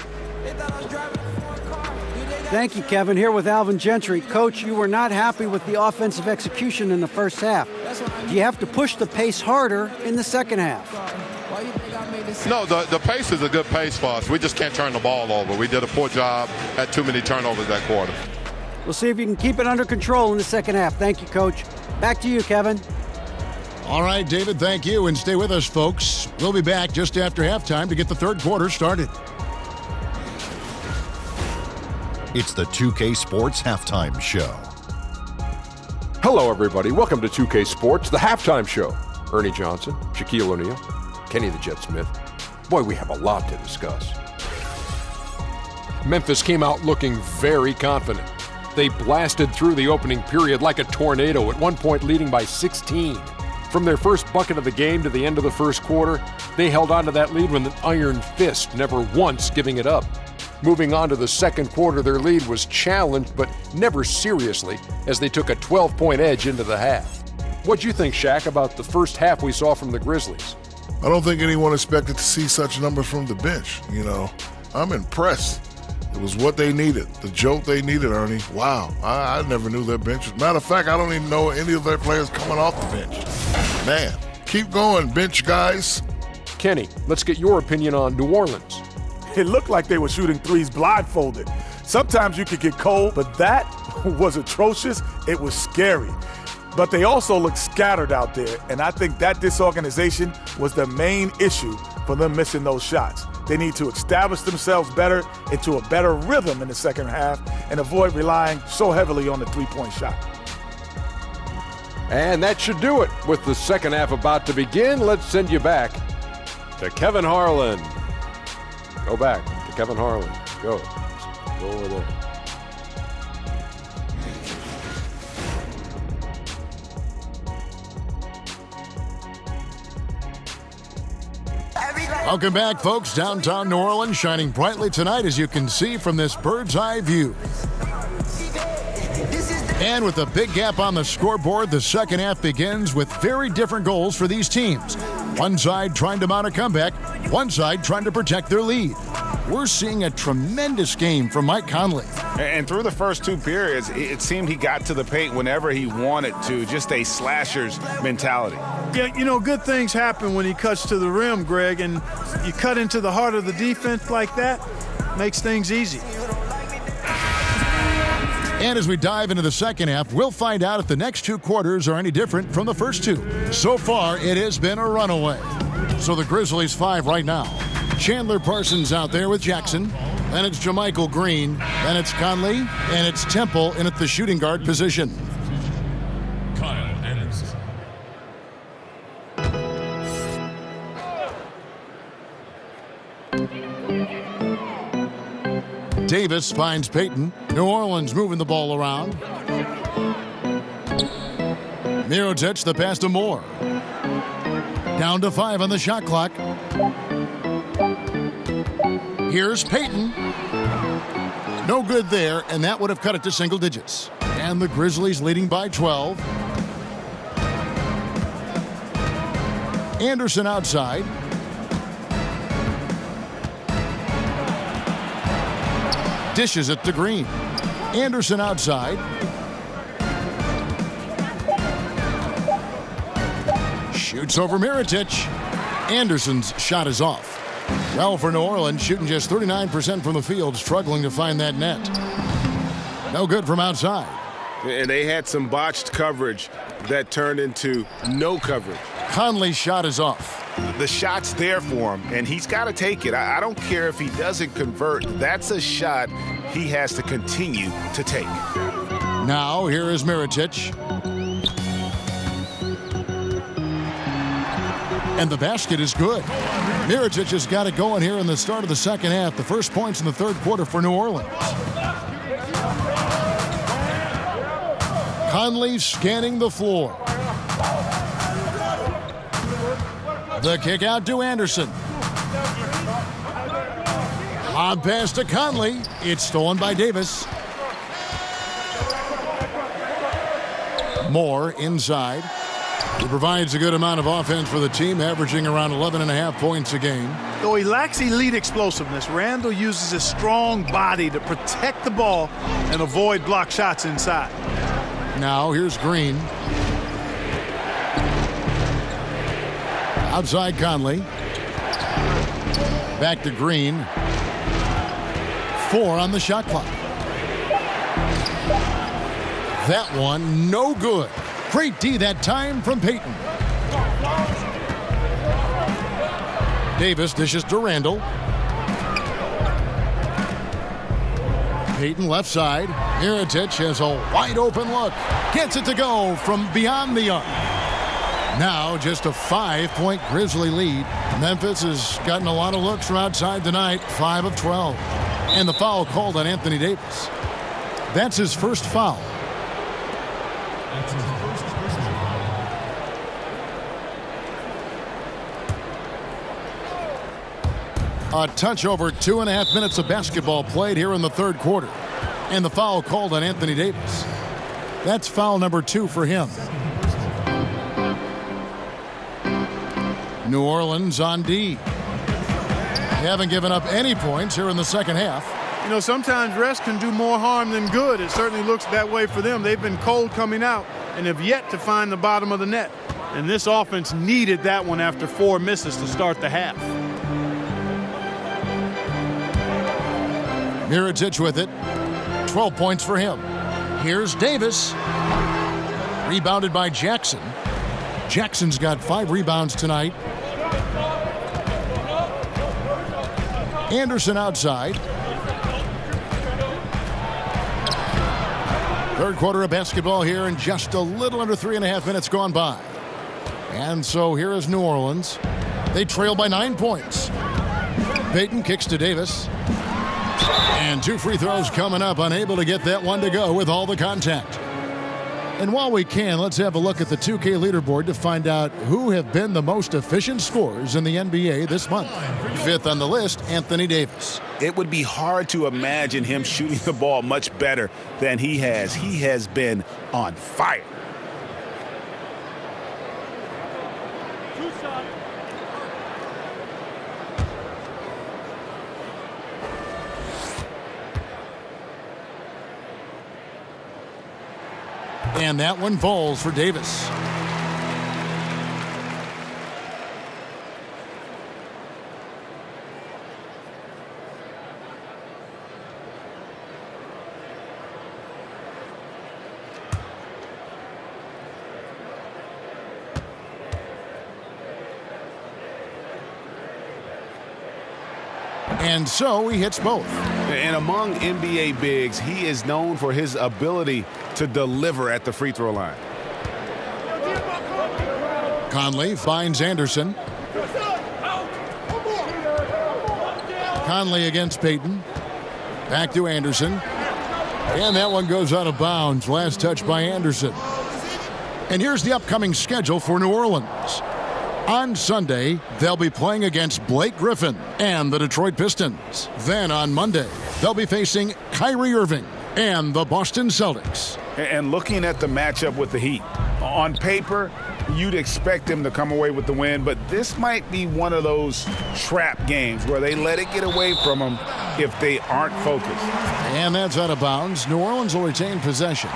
Thank you, Kevin. Here with Alvin Gentry. Coach, you were not happy with the offensive execution in the first half. Do you have to push the pace harder in the second half? No, the pace is a good pace for us. We just can't turn the ball over. We did a poor job, had too many turnovers that quarter. We'll see if you can keep it under control in the second half. Thank you, Coach. Back to you, Kevin. All right, David, thank you. And stay with us, folks. We'll be back just after halftime to get the third quarter started. It's the 2K Sports Halftime Show. Hello, everybody. Welcome to 2K Sports, the halftime show. Ernie Johnson, Shaquille O'Neal, Kenny the Jet Smith. Boy, we have a lot to discuss. Memphis came out looking very confident. They blasted through the opening period like a tornado, at one point leading by 16. From their first bucket of the game to the end of the first quarter, they held on to that lead with an iron fist, never once giving it up. Moving on to the second quarter, their lead was challenged, but never seriously, as they took a 12-point edge into the half. What'd you think, Shaq, about the first half we saw from the Grizzlies? I don't think anyone expected to see such numbers from the bench. You know, I'm impressed. It was what they needed, the jolt they needed, Ernie. Wow, I never knew their bench. Matter of fact, I don't even know any of their players coming off the bench. Man, keep going, bench guys. Kenny, let's get your opinion on New Orleans. It looked like they were shooting threes blindfolded. Sometimes you could get cold, but that was atrocious. It was scary. But they also looked scattered out there, and I think that disorganization was the main issue for them missing those shots. They need to establish themselves better into a better rhythm in the second half and avoid relying so heavily on the three-point shot. And that should do it. With the second half about to begin, let's send you back to Kevin Harlan. Go back to Kevin Harlan. Go over there. Welcome back, folks. Downtown New Orleans shining brightly tonight, as you can see from this bird's eye view. And with a big gap on the scoreboard, the second half begins with very different goals for these teams. One side trying to mount a comeback, one side trying to protect their lead. We're seeing a tremendous game from Mike Conley. And through the first two periods, it seemed he got to the paint whenever he wanted to, just a slasher's mentality. Yeah, you know, good things happen when he cuts to the rim, Greg, and you cut into the heart of the defense like that, makes things easy. And as we dive into the second half, we'll find out if the next two quarters are any different from the first two. So far, it has been a runaway. So the Grizzlies 5 right now. Chandler Parsons out there with Jackson. Then it's JaMychal Green. Then it's Conley. And it's Temple in at the shooting guard position. Kyle Anderson. Davis finds Payton. New Orleans moving the ball around. Mirotic, the pass to Moore. Down to 5 on the shot clock. Here's Payton. No good there, and that would have cut it to single digits. And the Grizzlies leading by 12. Anderson outside. Dishes it to Green. Anderson outside. Shoots over Mirotic. Anderson's shot is off. Well, for New Orleans, shooting just 39% from the field, struggling to find that net. No good from outside. And they had some botched coverage that turned into no coverage. Conley's shot is off. The shot's there for him, and he's got to take it. I don't care if he doesn't convert. That's a shot he has to continue to take. Now, here is Mirotic. And the basket is good. Mirotic has got it going here in the start of the second half. The first points in the third quarter for New Orleans. Conley scanning the floor. The kick out to Anderson. On pass to Conley. It's stolen by Davis. Moore inside. He provides a good amount of offense for the team, averaging around 11.5 points a game. Though he lacks elite explosiveness, Randall uses his strong body to protect the ball and avoid block shots inside. Now here's Green. Outside Conley. Back to Green. 4 on the shot clock. That one no good. Great D that time from Payton. Davis dishes to Randall. Payton left side. Mirotic has a wide open look. Gets it to go from beyond the arc. Now just a 5-point Grizzly lead. Memphis has gotten a lot of looks from outside tonight. 5 of 12. And the foul called on Anthony Davis. That's his first foul. A touch over 2.5 minutes of basketball played here in the third quarter. And the foul called on Anthony Davis. That's foul number 2 for him. New Orleans on D. They haven't given up any points here in the second half. You know, sometimes rest can do more harm than good. It certainly looks that way for them. They've been cold coming out and have yet to find the bottom of the net. And this offense needed that one after 4 misses to start the half. Mirotic with it. 12 points for him. Here's Davis. Rebounded by Jackson. Jackson's got 5 rebounds tonight. Anderson outside. Third quarter of basketball here, and just a little under 3.5 minutes gone by. And so here is New Orleans. They trail by 9 points. Payton kicks to Davis. And 2 free throws coming up, unable to get that one to go with all the contact. And while we can, let's have a look at the 2K leaderboard to find out who have been the most efficient scorers in the NBA this month. 5th on the list, Anthony Davis. It would be hard to imagine him shooting the ball much better than he has. He has been on fire. And that one falls for Davis. And so he hits both. And among NBA bigs, he is known for his ability to deliver at the free throw line. Conley finds Anderson. Conley against Payton. Back to Anderson. And that one goes out of bounds. Last touch by Anderson. And here's the upcoming schedule for New Orleans. On Sunday, they'll be playing against Blake Griffin and the Detroit Pistons. Then on Monday, they'll be facing Kyrie Irving and the Boston Celtics. And looking at the matchup with the Heat, on paper, you'd expect them to come away with the win, but this might be one of those trap games where they let it get away from them if they aren't focused. And that's out of bounds. New Orleans will retain possession.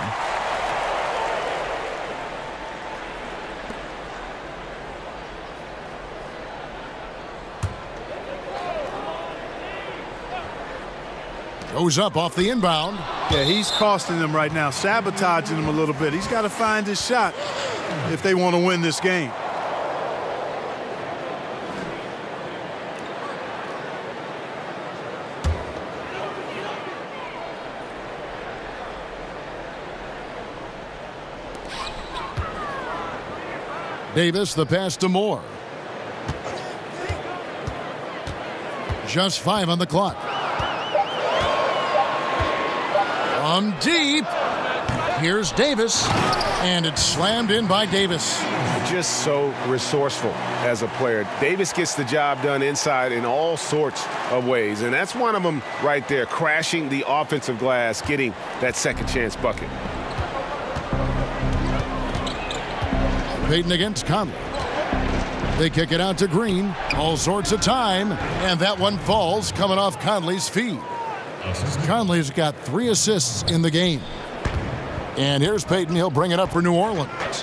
Goes up off the inbound. Yeah, he's costing them right now, sabotaging them a little bit. He's got to find his shot if they want to win this game. Davis, the pass to Moore. Just 5 on the clock. From deep. Here's Davis. And it's slammed in by Davis. Just so resourceful as a player. Davis gets the job done inside in all sorts of ways. And that's one of them right there, crashing the offensive glass, getting that second chance bucket. Payton against Conley. They kick it out to Green. All sorts of time. And that one falls coming off Conley's feet. Conley's got 3 assists in the game. And here's Payton. He'll bring it up for New Orleans.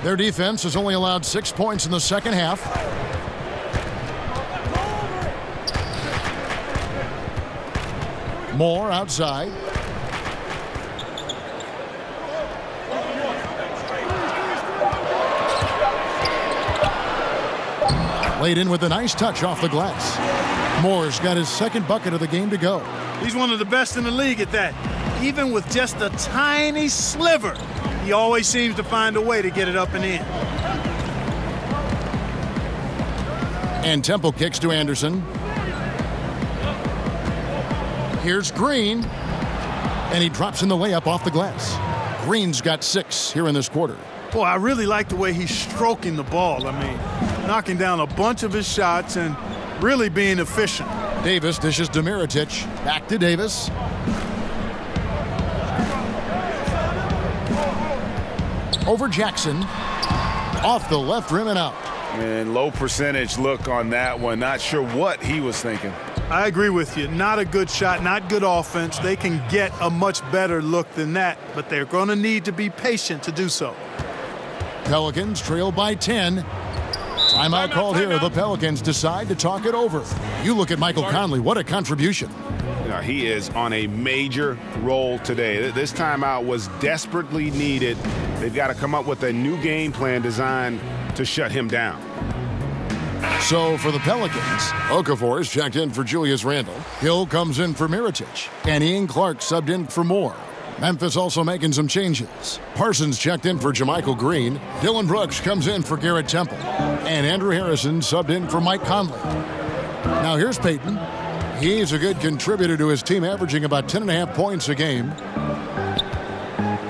Their defense has only allowed 6 points in the second half. Moore outside. Laid in with a nice touch off the glass. Moore's got his second bucket of the game to go. He's one of the best in the league at that. Even with just a tiny sliver, he always seems to find a way to get it up and in. And Temple kicks to Anderson. Here's Green. And he drops in the layup off the glass. Green's got 6 here in this quarter. Boy, I really like the way he's stroking the ball. I mean, knocking down a bunch of his shots and really being efficient. Davis dishes to Mirotic. Back to Davis. Over Jackson. Off the left rim and out. And low percentage look on that one. Not sure what he was thinking. I agree with you. Not a good shot, not good offense. They can get a much better look than that, but they're going to need to be patient to do so. Pelicans trail by 10. Timeout called here. The Pelicans decide to talk it over. You look at Michael Conley. What a contribution. Yeah, he is on a major roll today. This timeout was desperately needed. They've got to come up with a new game plan designed to shut him down. So for the Pelicans, Okafor is checked in for Julius Randle. Hill comes in for Mirotic. And Ian Clark subbed in for Moore. Memphis also making some changes. Parsons checked in for Jermichael Green. Dylan Brooks comes in for Garrett Temple. And Andrew Harrison subbed in for Mike Conley. Now here's Payton. He's a good contributor to his team, averaging about 10.5 points a game.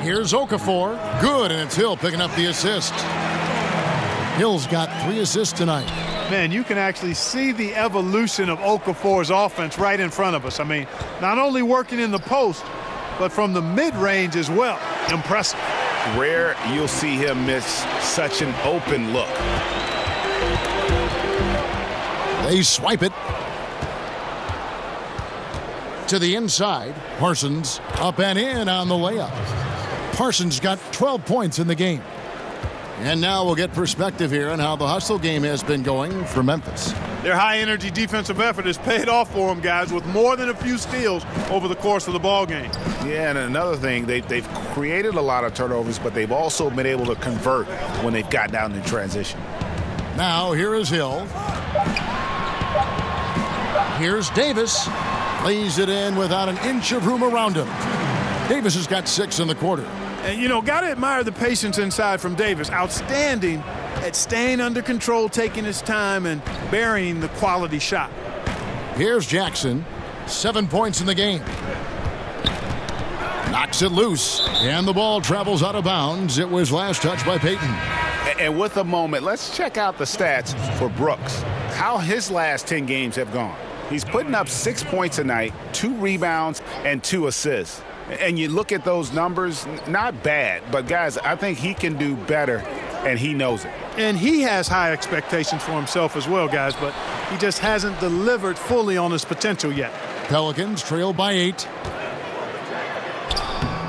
Here's Okafor. Good, and it's Hill picking up the assist. Hill's got 3 assists tonight. Man, you can actually see the evolution of Okafor's offense right in front of us. I mean, not only working in the post, but from the mid-range as well. Impressive. Rare you'll see him miss such an open look. They swipe it to the inside. Parsons up and in on the layup. Parsons got 12 points in the game. And now we'll get perspective here on how the hustle game has been going for Memphis. Their high-energy defensive effort has paid off for them, guys, with more than a few steals over the course of the ball game. Yeah, and another thing, they've created a lot of turnovers, but they've also been able to convert when they've got down in transition. Now here is Hill. Here's Davis. Lays it in without an inch of room around him. Davis has got 6 in the quarter. And, you know, got to admire the patience inside from Davis. Outstanding at staying under control, taking his time, and burying the quality shot. Here's Jackson. 7 points in the game. Knocks it loose, and the ball travels out of bounds. It was last touched by Payton. And with a moment, let's check out the stats for Brooks. How his last 10 games have gone. He's putting up 6 points a night, 2 rebounds, and 2 assists. And you look at those numbers, not bad. But, guys, I think he can do better, and he knows it. And he has high expectations for himself as well, guys, but he just hasn't delivered fully on his potential yet. Pelicans trail by 8.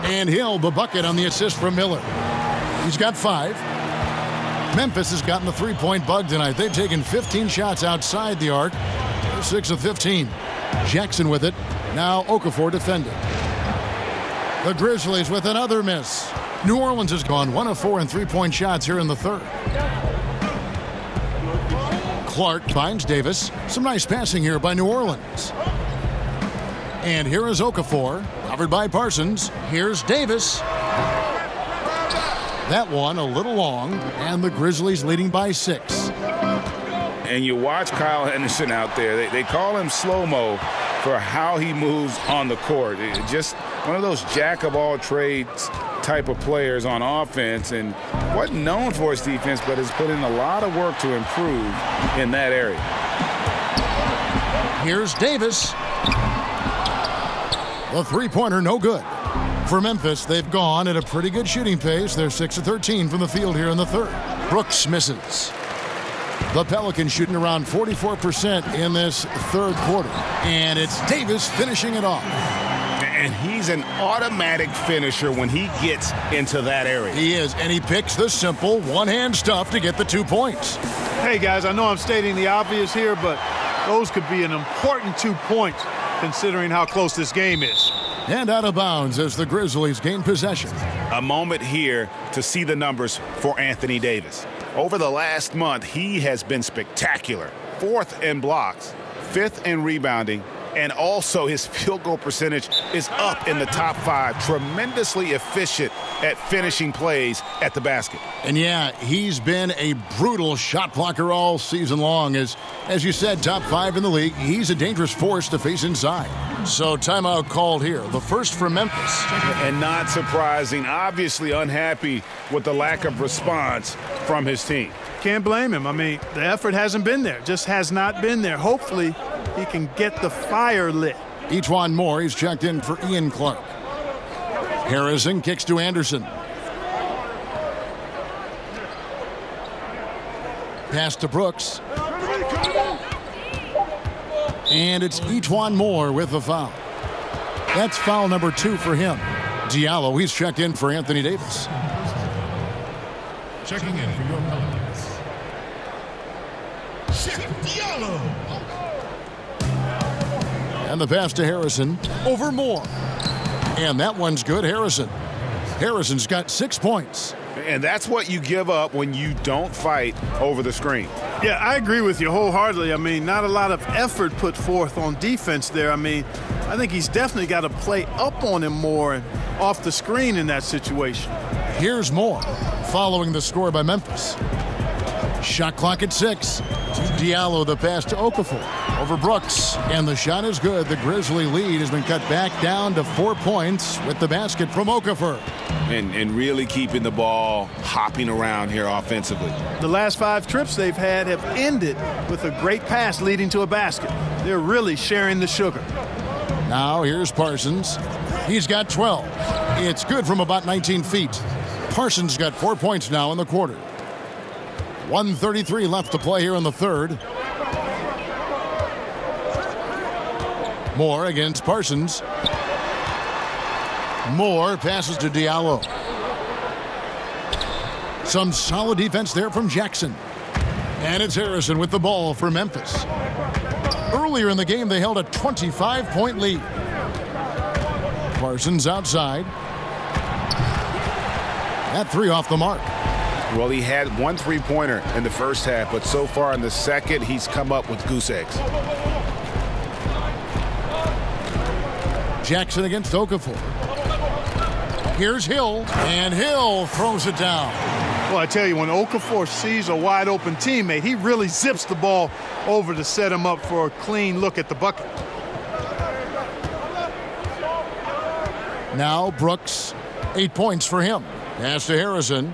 And Hill, the bucket on the assist from Miller. He's got 5. Memphis has gotten the three-point bug tonight. They've taken 15 shots outside the arc. They're 6 of 15. Jackson with it. Now Okafor defending. The Grizzlies with another miss. New Orleans has gone 1 of 4 in three-point shots here in the third. Clark finds Davis. Some nice passing here by New Orleans. And here is Okafor, covered by Parsons. Here's Davis. That one a little long, and the Grizzlies leading by 6. And you watch Kyle Henderson out there. They call him slow-mo for how he moves on the court. Just one of those jack-of-all-trades type of players on offense, and wasn't known for his defense, but has put in a lot of work to improve in that area. Here's Davis. The three-pointer no good. For Memphis, they've gone at a pretty good shooting pace. They're 6 of 13 from the field here in the third. Brooks misses. The Pelicans shooting around 44% in this third quarter. And it's Davis finishing it off. And he's an automatic finisher when he gets into that area. He is, and he picks the simple one-hand stuff to get the 2 points. Hey, guys, I know I'm stating the obvious here, but those could be an important 2 points considering how close this game is. And out of bounds as the Grizzlies gain possession. A moment here to see the numbers for Anthony Davis. Over the last month, he has been spectacular. 4th in blocks, 5th in rebounding, and also his field goal percentage is up in the top 5. Tremendously efficient at finishing plays at the basket. And yeah, he's been a brutal shot blocker all season long. As you said, top 5 in the league. He's a dangerous force to face inside. So timeout called here. The first for Memphis. And not surprising, obviously unhappy with the lack of response from his team. Can't blame him. I mean, the effort hasn't been there. Just has not been there. Hopefully, he can get the fire lit. Ejuan Moore, he's checked in for Ian Clark. Harrison kicks to Anderson. Pass to Brooks. And it's Ejuan Moore with the foul. That's foul number 2 for him. Diallo, he's checked in for Anthony Davis. Checking in for your Pelicans, Diallo. And the pass to Harrison over Moore. And that one's good. Harrison's got 6 points. And that's what you give up when you don't fight over the screen. Yeah, I agree with you wholeheartedly. I mean, not a lot of effort put forth on defense there. I mean, I think he's definitely got to play up on him more and off the screen in that situation. Here's Moore following the score by Memphis. Shot clock at 6. Diallo, the pass to Okafor over Brooks, and the shot is good. The Grizzly lead has been cut back down to 4 points with the basket from Okafor. And really keeping the ball hopping around here offensively. The last 5 trips they've had have ended with a great pass leading to a basket. They're really sharing the sugar. Now here's Parsons. He's got 12. It's good from about 19 feet. Parsons got 4 points now in the quarter. 1:33 left to play here in the third. Moore against Parsons. Moore passes to Diallo. Some solid defense there from Jackson. And it's Harrison with the ball for Memphis. Earlier in the game, they held a 25-point lead. Parsons outside. That 3 off the mark. Well, he had 1 3-pointer in the first half, but so far in the second, he's come up with goose eggs. Jackson against Okafor. Here's Hill, and Hill throws it down. Well, I tell you, when Okafor sees a wide-open teammate, he really zips the ball over to set him up for a clean look at the bucket. Now Brooks, 8 points for him. Pass to Harrison.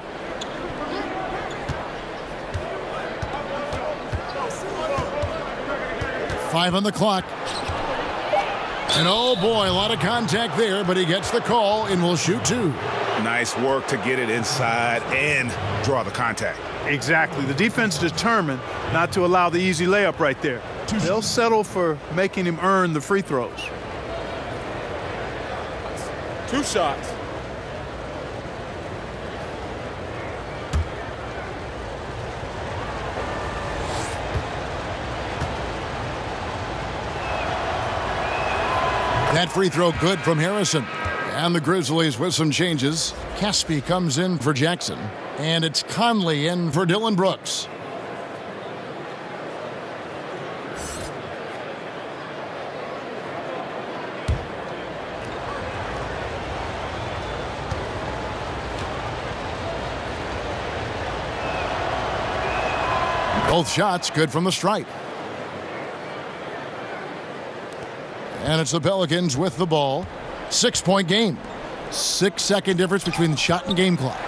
Five on the clock. And oh boy, a lot of contact there, but he gets the call and will shoot 2. Nice work to get it inside and draw the contact. Exactly. The defense determined not to allow the easy layup right there. They'll settle for making him earn the free throws. 2 shots. That free throw good from Harrison. And the Grizzlies with some changes. Caspi comes in for Jackson. And it's Conley in for Dylan Brooks. Both shots good from the stripe. And it's the Pelicans with the ball. 6-point game. 6-second difference between the shot and game clock.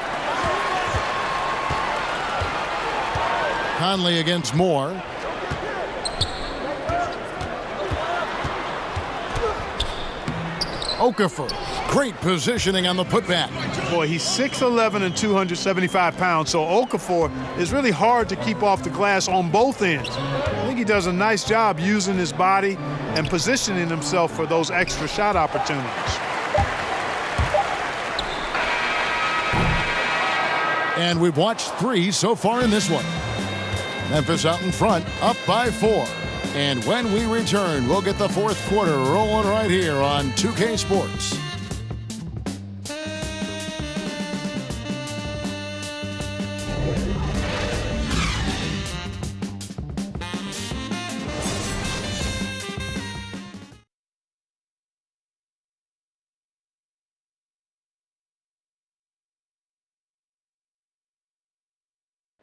Conley against Moore. Okafor. Great positioning on the putback. Boy, he's 6'11" and 275 pounds, so Okafor is really hard to keep off the glass on both ends. I think he does a nice job using his body and positioning himself for those extra shot opportunities. And we've watched 3 so far in this one. Memphis out in front, up by 4. And when we return, we'll get the fourth quarter rolling right here on 2K Sports.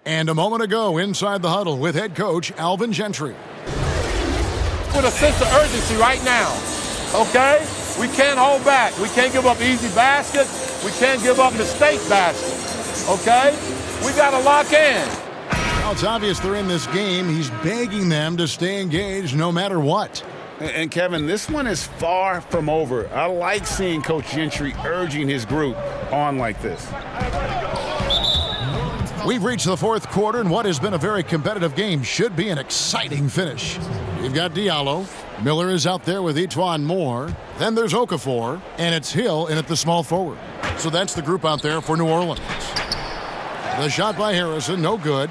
And a moment ago, inside the huddle with head coach Alvin Gentry. With a sense of urgency right now, okay? We can't hold back. We can't give up easy baskets. We can't give up mistake baskets, okay? We got to lock in. Well, it's obvious they're in this game. He's begging them to stay engaged no matter what. And Kevin, this one is far from over. I like seeing Coach Gentry urging his group on like this. We've reached the fourth quarter, and what has been a very competitive game should be an exciting finish. You've got Diallo. Miller is out there with Etuan Moore. Then there's Okafor, and it's Hill in at the small forward. So that's the group out there for New Orleans. The shot by Harrison, no good.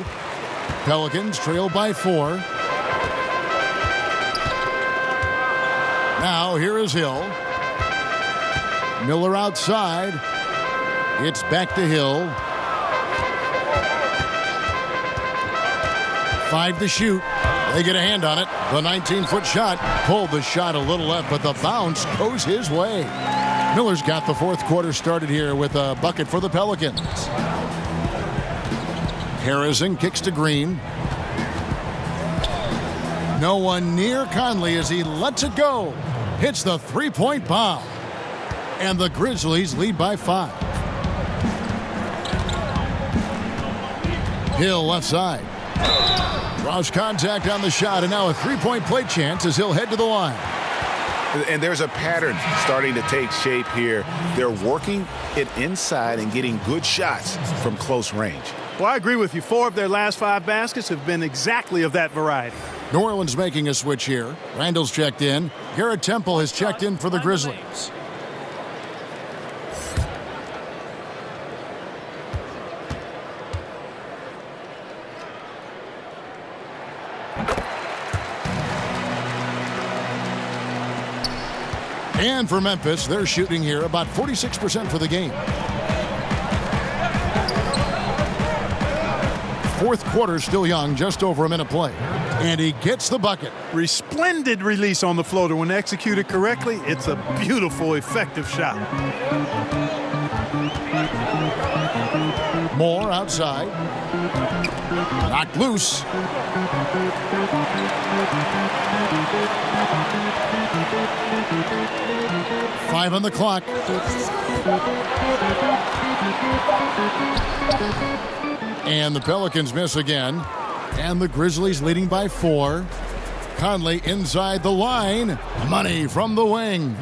Pelicans trail by 4. Now here is Hill. Miller outside. It's back to Hill. 5 to shoot. They get a hand on it. The 19-foot shot pulled the shot a little left, but the bounce goes his way. Miller's got the fourth quarter started here with a bucket for the Pelicans. Harrison kicks to Green. No one near Conley as he lets it go. Hits the three-point bomb. And the Grizzlies lead by 5. Hill left side. Draws contact on the shot, and now a three-point play chance as he'll head to the line. And there's a pattern starting to take shape here. They're working it inside and getting good shots from close range. Well, I agree with you. 4 of their last 5 baskets have been exactly of that variety. New Orleans making a switch here. Randall's checked in. Garrett Temple has checked in for the Grizzlies. And for Memphis, they're shooting here about 46% for the game. Fourth quarter still young, just over a minute play. And he gets the bucket. Resplendent release on the floater. When executed correctly, it's a beautiful, effective shot. Moore outside. Knocked loose. Five on the clock. And the Pelicans miss again. And the Grizzlies leading by 4. Conley inside the line. Money from the wing.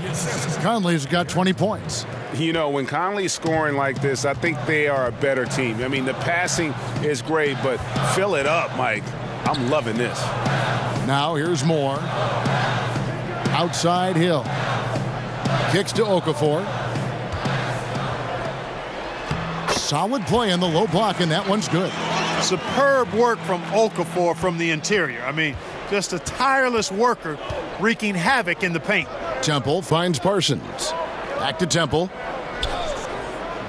Conley's got 20 points. You know, when Conley's scoring like this, I think they are a better team. I mean, the passing is great, but fill it up, Mike. I'm loving this. Now here's Moore. Outside Hill. Kicks to Okafor. Solid play in the low block, and that one's good. Superb work from Okafor from the interior. I mean, just a tireless worker wreaking havoc in the paint. Temple finds Parsons. Back to Temple.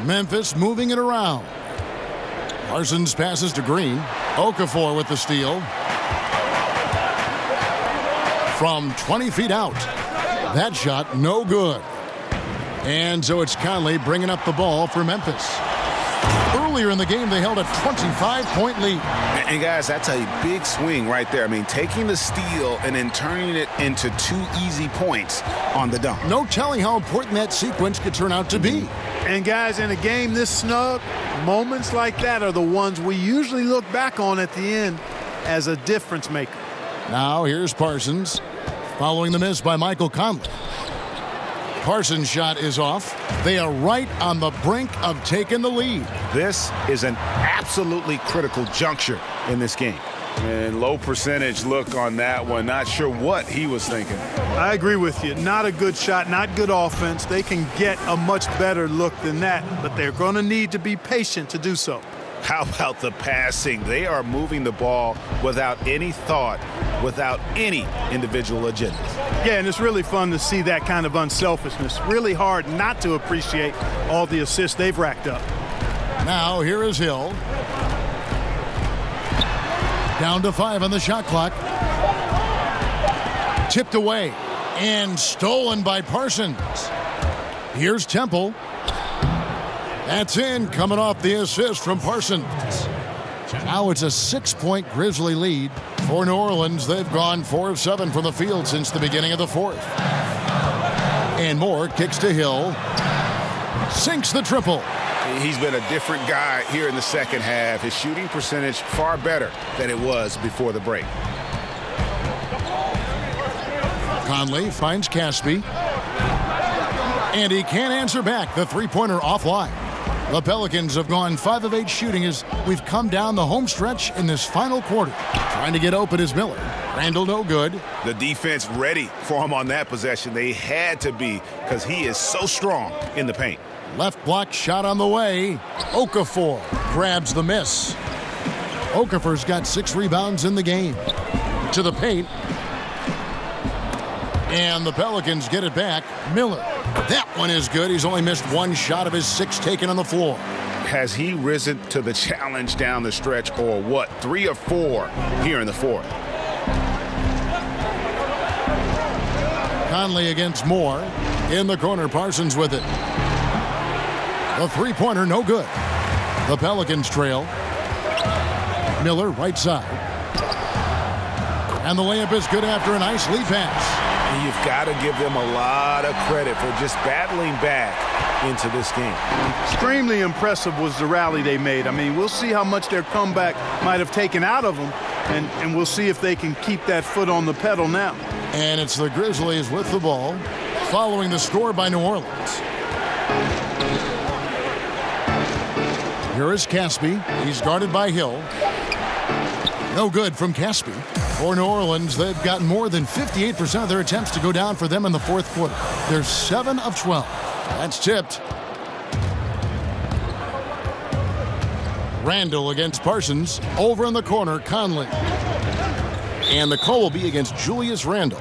Memphis moving it around. Parsons passes to Green. Okafor with the steal. From 20 feet out. That shot no good. And so it's Conley bringing up the ball for Memphis. Earlier in the game, they held a 25-point lead. And guys, that's a big swing right there. I mean, taking the steal and then turning it into 2 easy points on the dunk. No telling how important that sequence could turn out to be. And guys, in a game this snug, moments like that are the ones we usually look back on at the end as a difference maker. Now here's Parsons, following the miss by Michael Conley. Parsons' shot is off. They are right on the brink of taking the lead. This is an absolutely critical juncture in this game. And low percentage look on that one. Not sure what he was thinking. I agree with you. Not a good shot, not good offense. They can get a much better look than that, but they're going to need to be patient to do so. How about the passing? They are moving the ball without any thought, without any individual agendas. Yeah, and it's really fun to see that kind of unselfishness. Really hard not to appreciate all the assists they've racked up. Now here is Hill. Down to 5 on the shot clock. Tipped away and stolen by Parsons. Here's Temple. That's in, coming off the assist from Parsons. Now it's a 6-point Grizzly lead for New Orleans. They've gone 4 of 7 from the field since the beginning of the fourth. And Moore kicks to Hill. Sinks the triple. He's been a different guy here in the second half. His shooting percentage far better than it was before the break. Conley finds Caspi. And he can't answer back. The three-pointer offline. The Pelicans have gone 5 of 8 shooting as we've come down the home stretch in this final quarter. Trying to get open is Miller. Randall no good. The defense ready for him on that possession. They had to be because he is so strong in the paint. Left block shot on the way. Okafor grabs the miss. Okafor's got 6 rebounds in the game. To the paint. And the Pelicans get it back. Miller. That one is good. He's only missed 1 shot of his 6 taken on the floor. Has he risen to the challenge down the stretch or what? 3 of 4 here in the fourth. Conley against Moore. In the corner, Parsons with it. The three-pointer no good. The Pelicans trail. Miller right side. And the layup is good after a nice lead pass. You've got to give them a lot of credit for just battling back into this game. Extremely impressive was the rally they made. I mean, we'll see how much their comeback might have taken out of them, and we'll see if they can keep that foot on the pedal now. And it's the Grizzlies with the ball, following the score by New Orleans. Here is Caspi. He's guarded by Hill. No good from Caspi. For New Orleans, they've gotten more than 58% of their attempts to go down for them in the fourth quarter. They're 7 of 12. That's tipped. Randall against Parsons. Over in the corner, Conley. And the call will be against Julius Randle.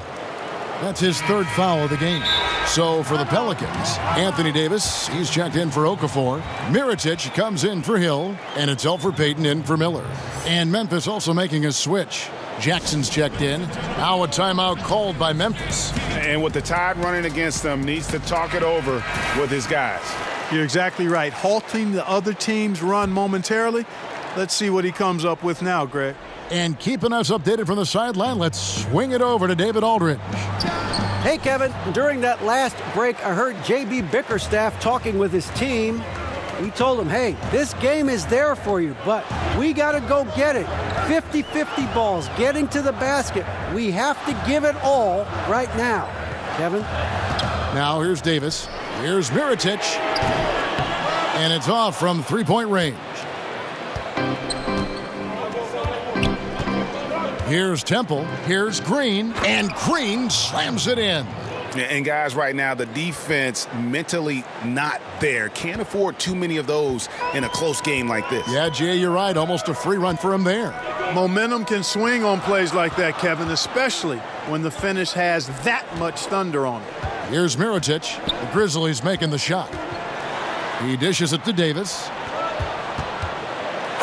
That's his 3rd foul of the game. So for the Pelicans, Anthony Davis, he's checked in for Okafor. Mirotic comes in for Hill. And it's Elfrid Payton in for Miller. And Memphis also making a switch. Jackson's checked in. Now a timeout called by Memphis. And with the Tide running against them, needs to talk it over with his guys. You're exactly right. Halting the other team's run momentarily. Let's see what he comes up with now, Greg. And keeping us updated from the sideline, let's swing it over to David Aldridge. Hey, Kevin. During that last break, I heard J.B. Bickerstaff talking with his team. He told him, hey, this game is there for you, but we got to go get it. 50-50 balls, getting to the basket. We have to give it all right now. Kevin? Now here's Davis. Here's Mirotic. And it's off from three-point range. Here's Temple. Here's Green. And Green slams it in. And guys, right now, the defense mentally not there. Can't afford too many of those in a close game like this. Yeah, Jay, you're right. Almost a free run for him there. Momentum can swing on plays like that, Kevin, especially when the finish has that much thunder on it. Here's Mirotic. The Grizzlies making the shot. He dishes it to Davis.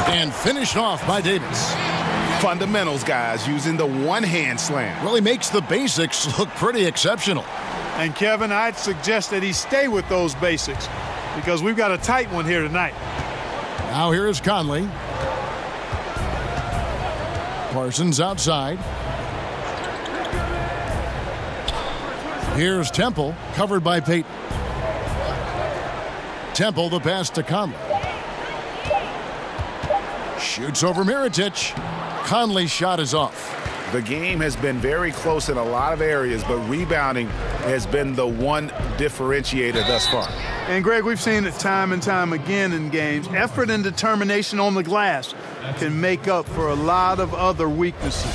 And finished off by Davis. Fundamentals, guys, using the one-hand slam. Really makes the basics look pretty exceptional. And, Kevin, I'd suggest that he stay with those basics because we've got a tight one here tonight. Now here is Conley. Parsons outside. Here's Temple, covered by Payton. Temple, the pass to Conley. Shoots over Mirotic. Conley's shot is off. The game has been very close in a lot of areas, but rebounding has been the one differentiator thus far. And, Greg, we've seen it time and time again in games. Effort and determination on the glass can make up for a lot of other weaknesses.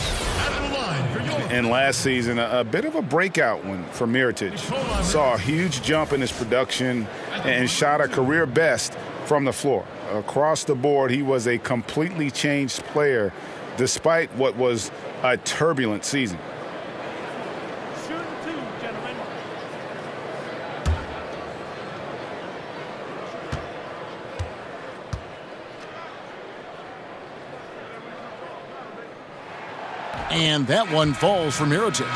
And last season, a bit of a breakout one for Mirotic. Saw a huge jump in his production and shot a career best from the floor. Across the board, he was a completely changed player despite what was a turbulent season. Shooting 2, gentlemen. And that one falls for Mirotic.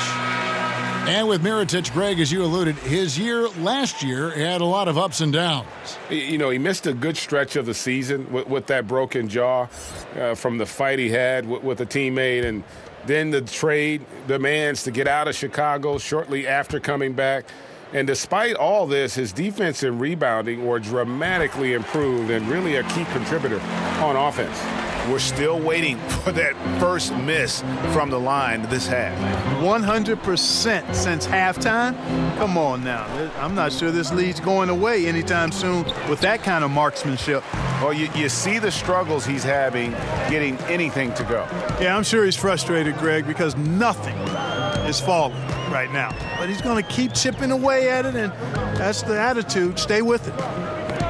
And with Mirotic, Greg, as you alluded, his year last year had a lot of ups and downs. You know, he missed a good stretch of the season with that broken jaw from the fight he had with a teammate, and then the trade demands to get out of Chicago shortly after coming back. And despite all this, his defense and rebounding were dramatically improved and really a key contributor on offense. We're still waiting for that first miss from the line this half. 100% since halftime? Come on now. I'm not sure this lead's going away anytime soon with that kind of marksmanship. Well, you see the struggles he's having getting anything to go. Yeah, I'm sure he's frustrated, Greg, because nothing is falling right now. But he's going to keep chipping away at it, and that's the attitude. Stay with it.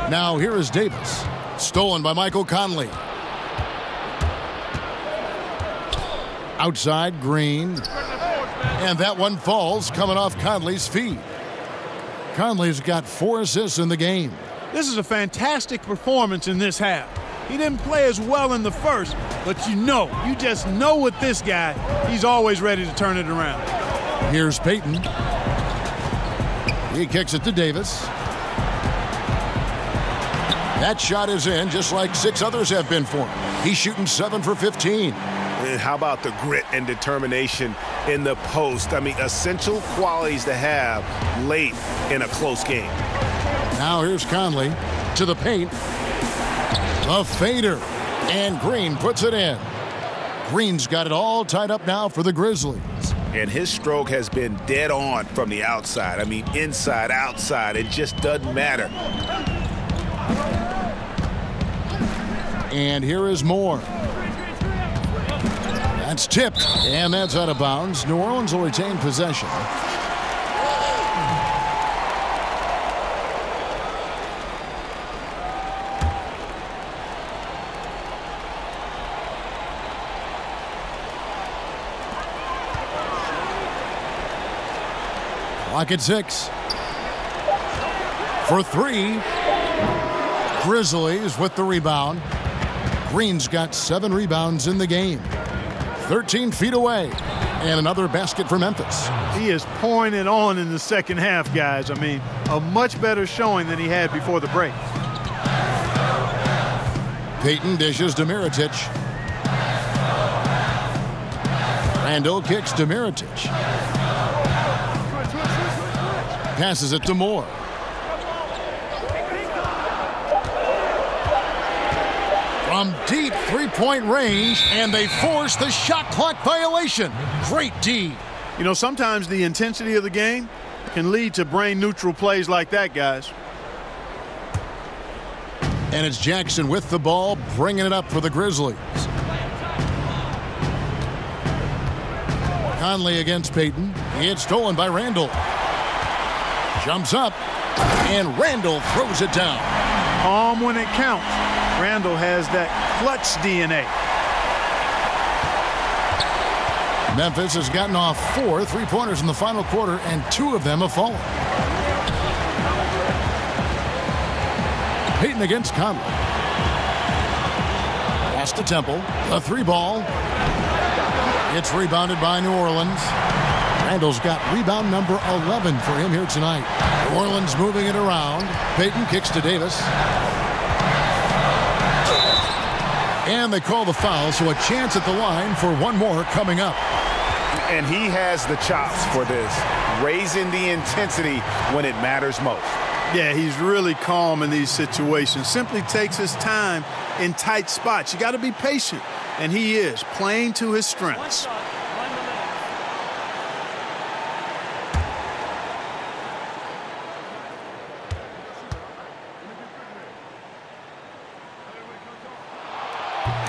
Now here is Davis. Stolen by Michael Conley. Outside, Green. And that one falls, coming off Conley's feet. Conley's got 4 assists in the game. This is a fantastic performance in this half. He didn't play as well in the first, but you just know with this guy, he's always ready to turn it around. Here's Payton. He kicks it to Davis. That shot is in, just like 6 others have been for him. He's shooting 7 for 15. And how about the grit and determination in the post? I mean, essential qualities to have late in a close game. Now here's Conley to the paint. A fader. And Green puts it in. Green's got it all tied up now for the Grizzlies. And his stroke has been dead on from the outside. I mean, inside, outside, it just doesn't matter. And here is Moore. That's tipped, and that's out of bounds. New Orleans will retain possession. Clock at 6. For 3. Grizzlies with the rebound. Green's got 7 rebounds in the game. 13 feet away. And another basket for Memphis. He is pouring it on in the second half, guys. I mean, a much better showing than he had before the break. Payton dishes to Mirotic. Randall kicks to Mirotic. Passes it to Moore. from deep three-point range, and they force the shot clock violation. Great D. You know, sometimes the intensity of the game can lead to brain-neutral plays like that, guys. And it's Jackson with the ball, bringing it up for the Grizzlies. Conley against Payton. It's stolen by Randall. Jumps up, and Randall throws it down. Calm when it counts. Randall has that clutch DNA. Memphis has gotten off 4 3-pointers in the final quarter, and 2 of them have fallen. Payton against Conley. Pass to Temple. A 3-ball. It's rebounded by New Orleans. Randall's got rebound number 11 for him here tonight. New Orleans moving it around. Payton kicks to Davis. And they call the foul, so a chance at the line for one more coming up. And he has the chops for this, raising the intensity when it matters most. Yeah, he's really calm in these situations. Simply takes his time in tight spots. You got to be patient, and he is playing to his strengths.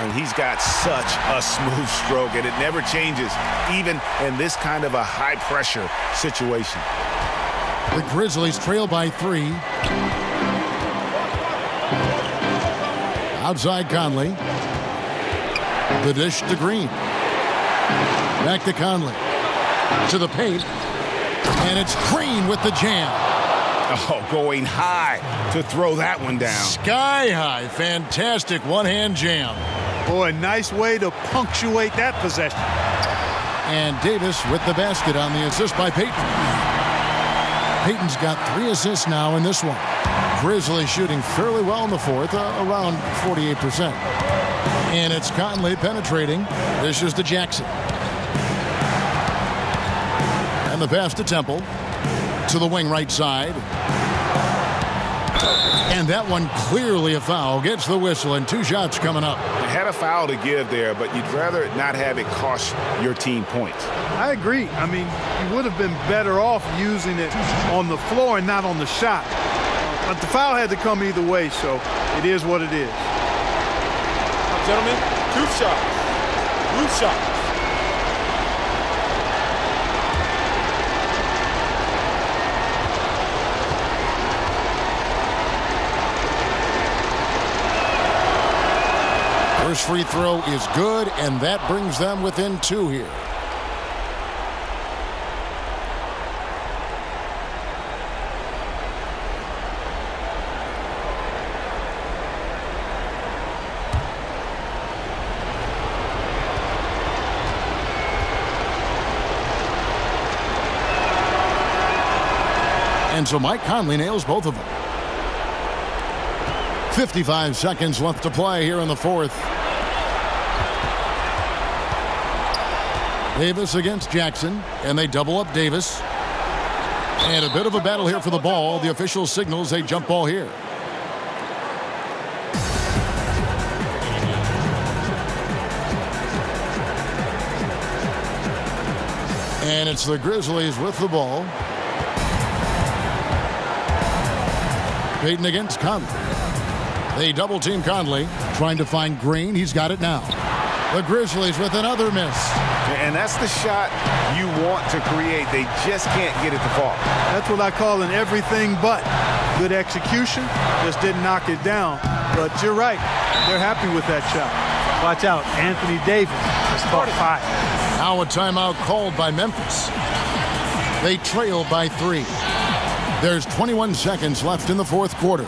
And he's got such a smooth stroke, and it never changes, even in this kind of a high-pressure situation. The Grizzlies trail by 3. Outside Conley. The dish to Green. Back to Conley. To the paint. And it's Green with the jam. Oh, going high to throw that one down. Sky high. Fantastic one-hand jam. Boy, nice way to punctuate that possession. And Davis with the basket on the assist by Payton. Payton's got 3 assists now in this one. Grizzlies shooting fairly well in the fourth, around 48%. And it's Conley penetrating. This is to Jackson. And the pass to Temple. To the wing right side. And that one clearly a foul. Gets the whistle, and 2 shots coming up. You had a foul to give there, but you'd rather not have it cost your team points. I agree. I mean, you would have been better off using it on the floor and not on the shot. But the foul had to come either way, so it is what it is. Gentlemen, 2 shots. 2 shots. First free throw is good, and that brings them within 2 here. And so Mike Conley nails both of them. 55 seconds left to play here in the fourth. Davis against Jackson, and they double up Davis. And a bit of a battle here for the ball. The official signals a jump ball here. And it's the Grizzlies with the ball. Payton against Conley. They double-team Conley, trying to find Green. He's got it now. The Grizzlies with another miss. And that's the shot you want to create. They just can't get it to fall. That's what I call an everything but. Good execution, just didn't knock it down. But you're right, they're happy with that shot. Watch out, Anthony Davis has caught 5. Now a timeout called by Memphis. They trail by 3. There's 21 seconds left in the fourth quarter.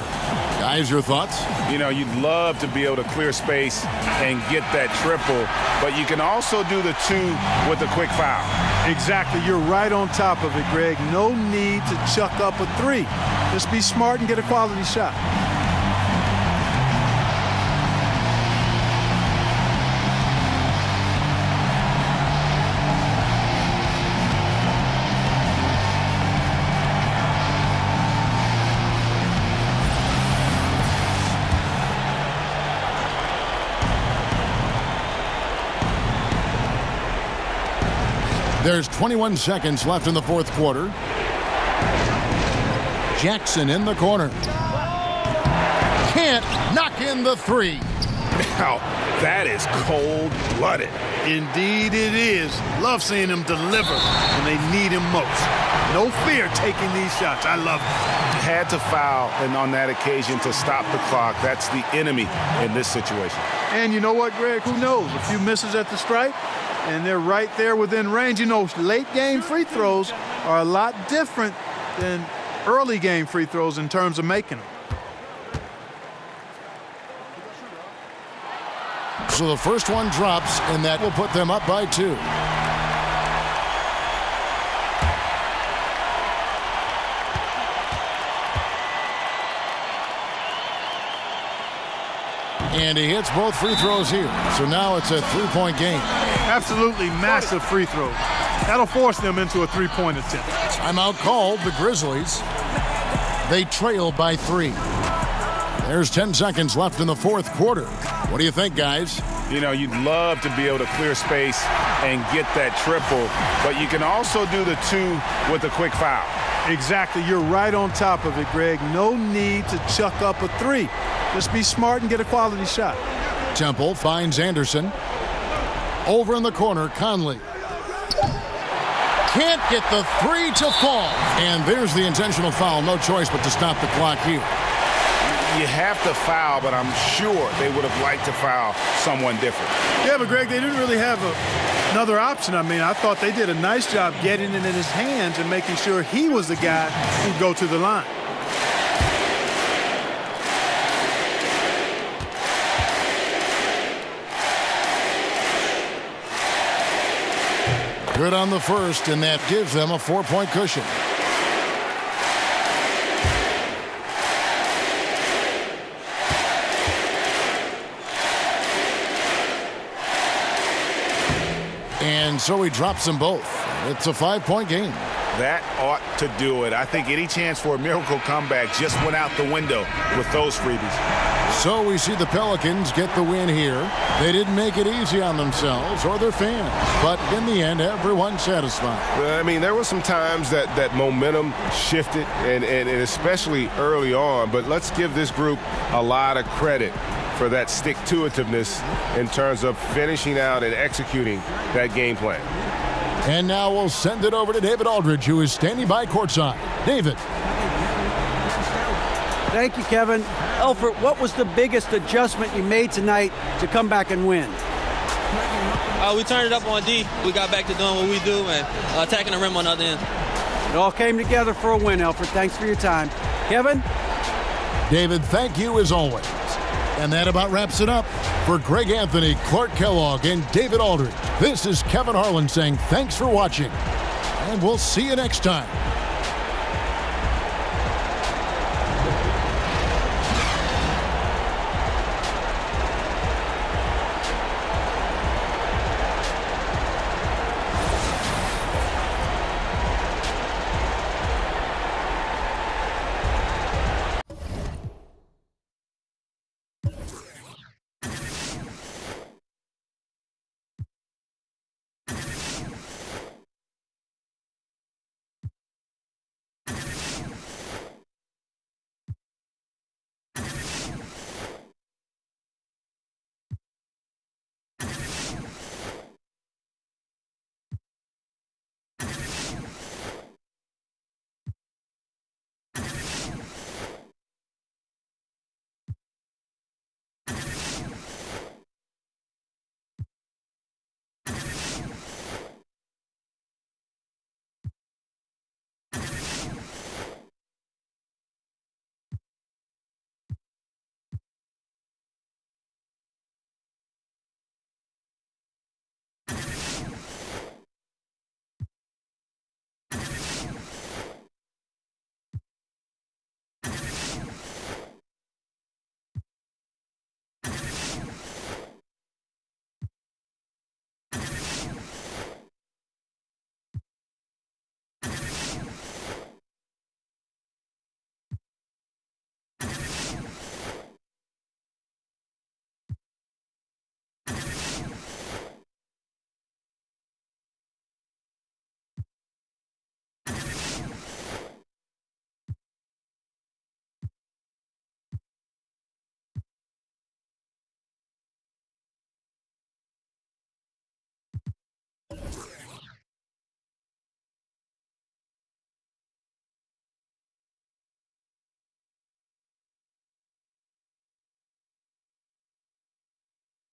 Guys, your thoughts? You know, you'd love to be able to clear space and get that triple, but you can also do the 2 with a quick foul. Exactly. You're right on top of it, Greg. No need to chuck up a 3. Just be smart and get a quality shot. There's 21 seconds left in the fourth quarter. Jackson in the corner. Can't knock in the three. Now, that is cold-blooded. Indeed it is. Love seeing him deliver when they need him most. No fear taking these shots. I love it. Had to foul and on that occasion to stop the clock. That's the enemy in this situation. And you know what, Greg? Who knows? A few misses at the stripe, and they're right there within range. You know, late-game free throws are a lot different than early-game free throws in terms of making them. So the first one drops, and that will put them up by 2. And he hits both free throws here. So now it's a 3-point game. Absolutely massive free throws. That'll force them into a 3-point attempt. Timeout called, the Grizzlies. They trail by 3. There's 10 seconds left in the fourth quarter. What do you think, guys? You know, you'd love to be able to clear space and get that triple, but you can also do the 2 with a quick foul. Exactly. You're right on top of it, Greg. No need to chuck up a 3. Just be smart and get a quality shot. Temple finds Anderson. Over in the corner, Conley. Can't get the 3 to fall. And there's the intentional foul. No choice but to stop the clock here. You have to foul, but I'm sure they would have liked to foul someone different. Yeah, but Greg, they didn't really have another option. I mean, I thought they did a nice job getting it in his hands and making sure he was the guy who'd go to the line. Good on the first, and that gives them a 4-point cushion. And so he drops them both. It's a 5-point game. That ought to do it. I think any chance for a miracle comeback just went out the window with those freebies. So we see the Pelicans get the win here. They didn't make it easy on themselves or their fans, but in the end, everyone's satisfied. I mean, there were some times that momentum shifted, and especially early on, but let's give this group a lot of credit for that stick-to-itiveness in terms of finishing out and executing that game plan. And now we'll send it over to David Aldridge, who is standing by courtside. David. Thank you, Kevin. Alfred, what was the biggest adjustment you made tonight to come back and win? We turned it up on D. We got back to doing what we do and attacking the rim on the other end. It all came together for a win, Alfred. Thanks for your time. Kevin? David, thank you as always. And that about wraps it up. For Greg Anthony, Clark Kellogg, and David Aldridge, this is Kevin Harlan saying thanks for watching. And we'll see you next time.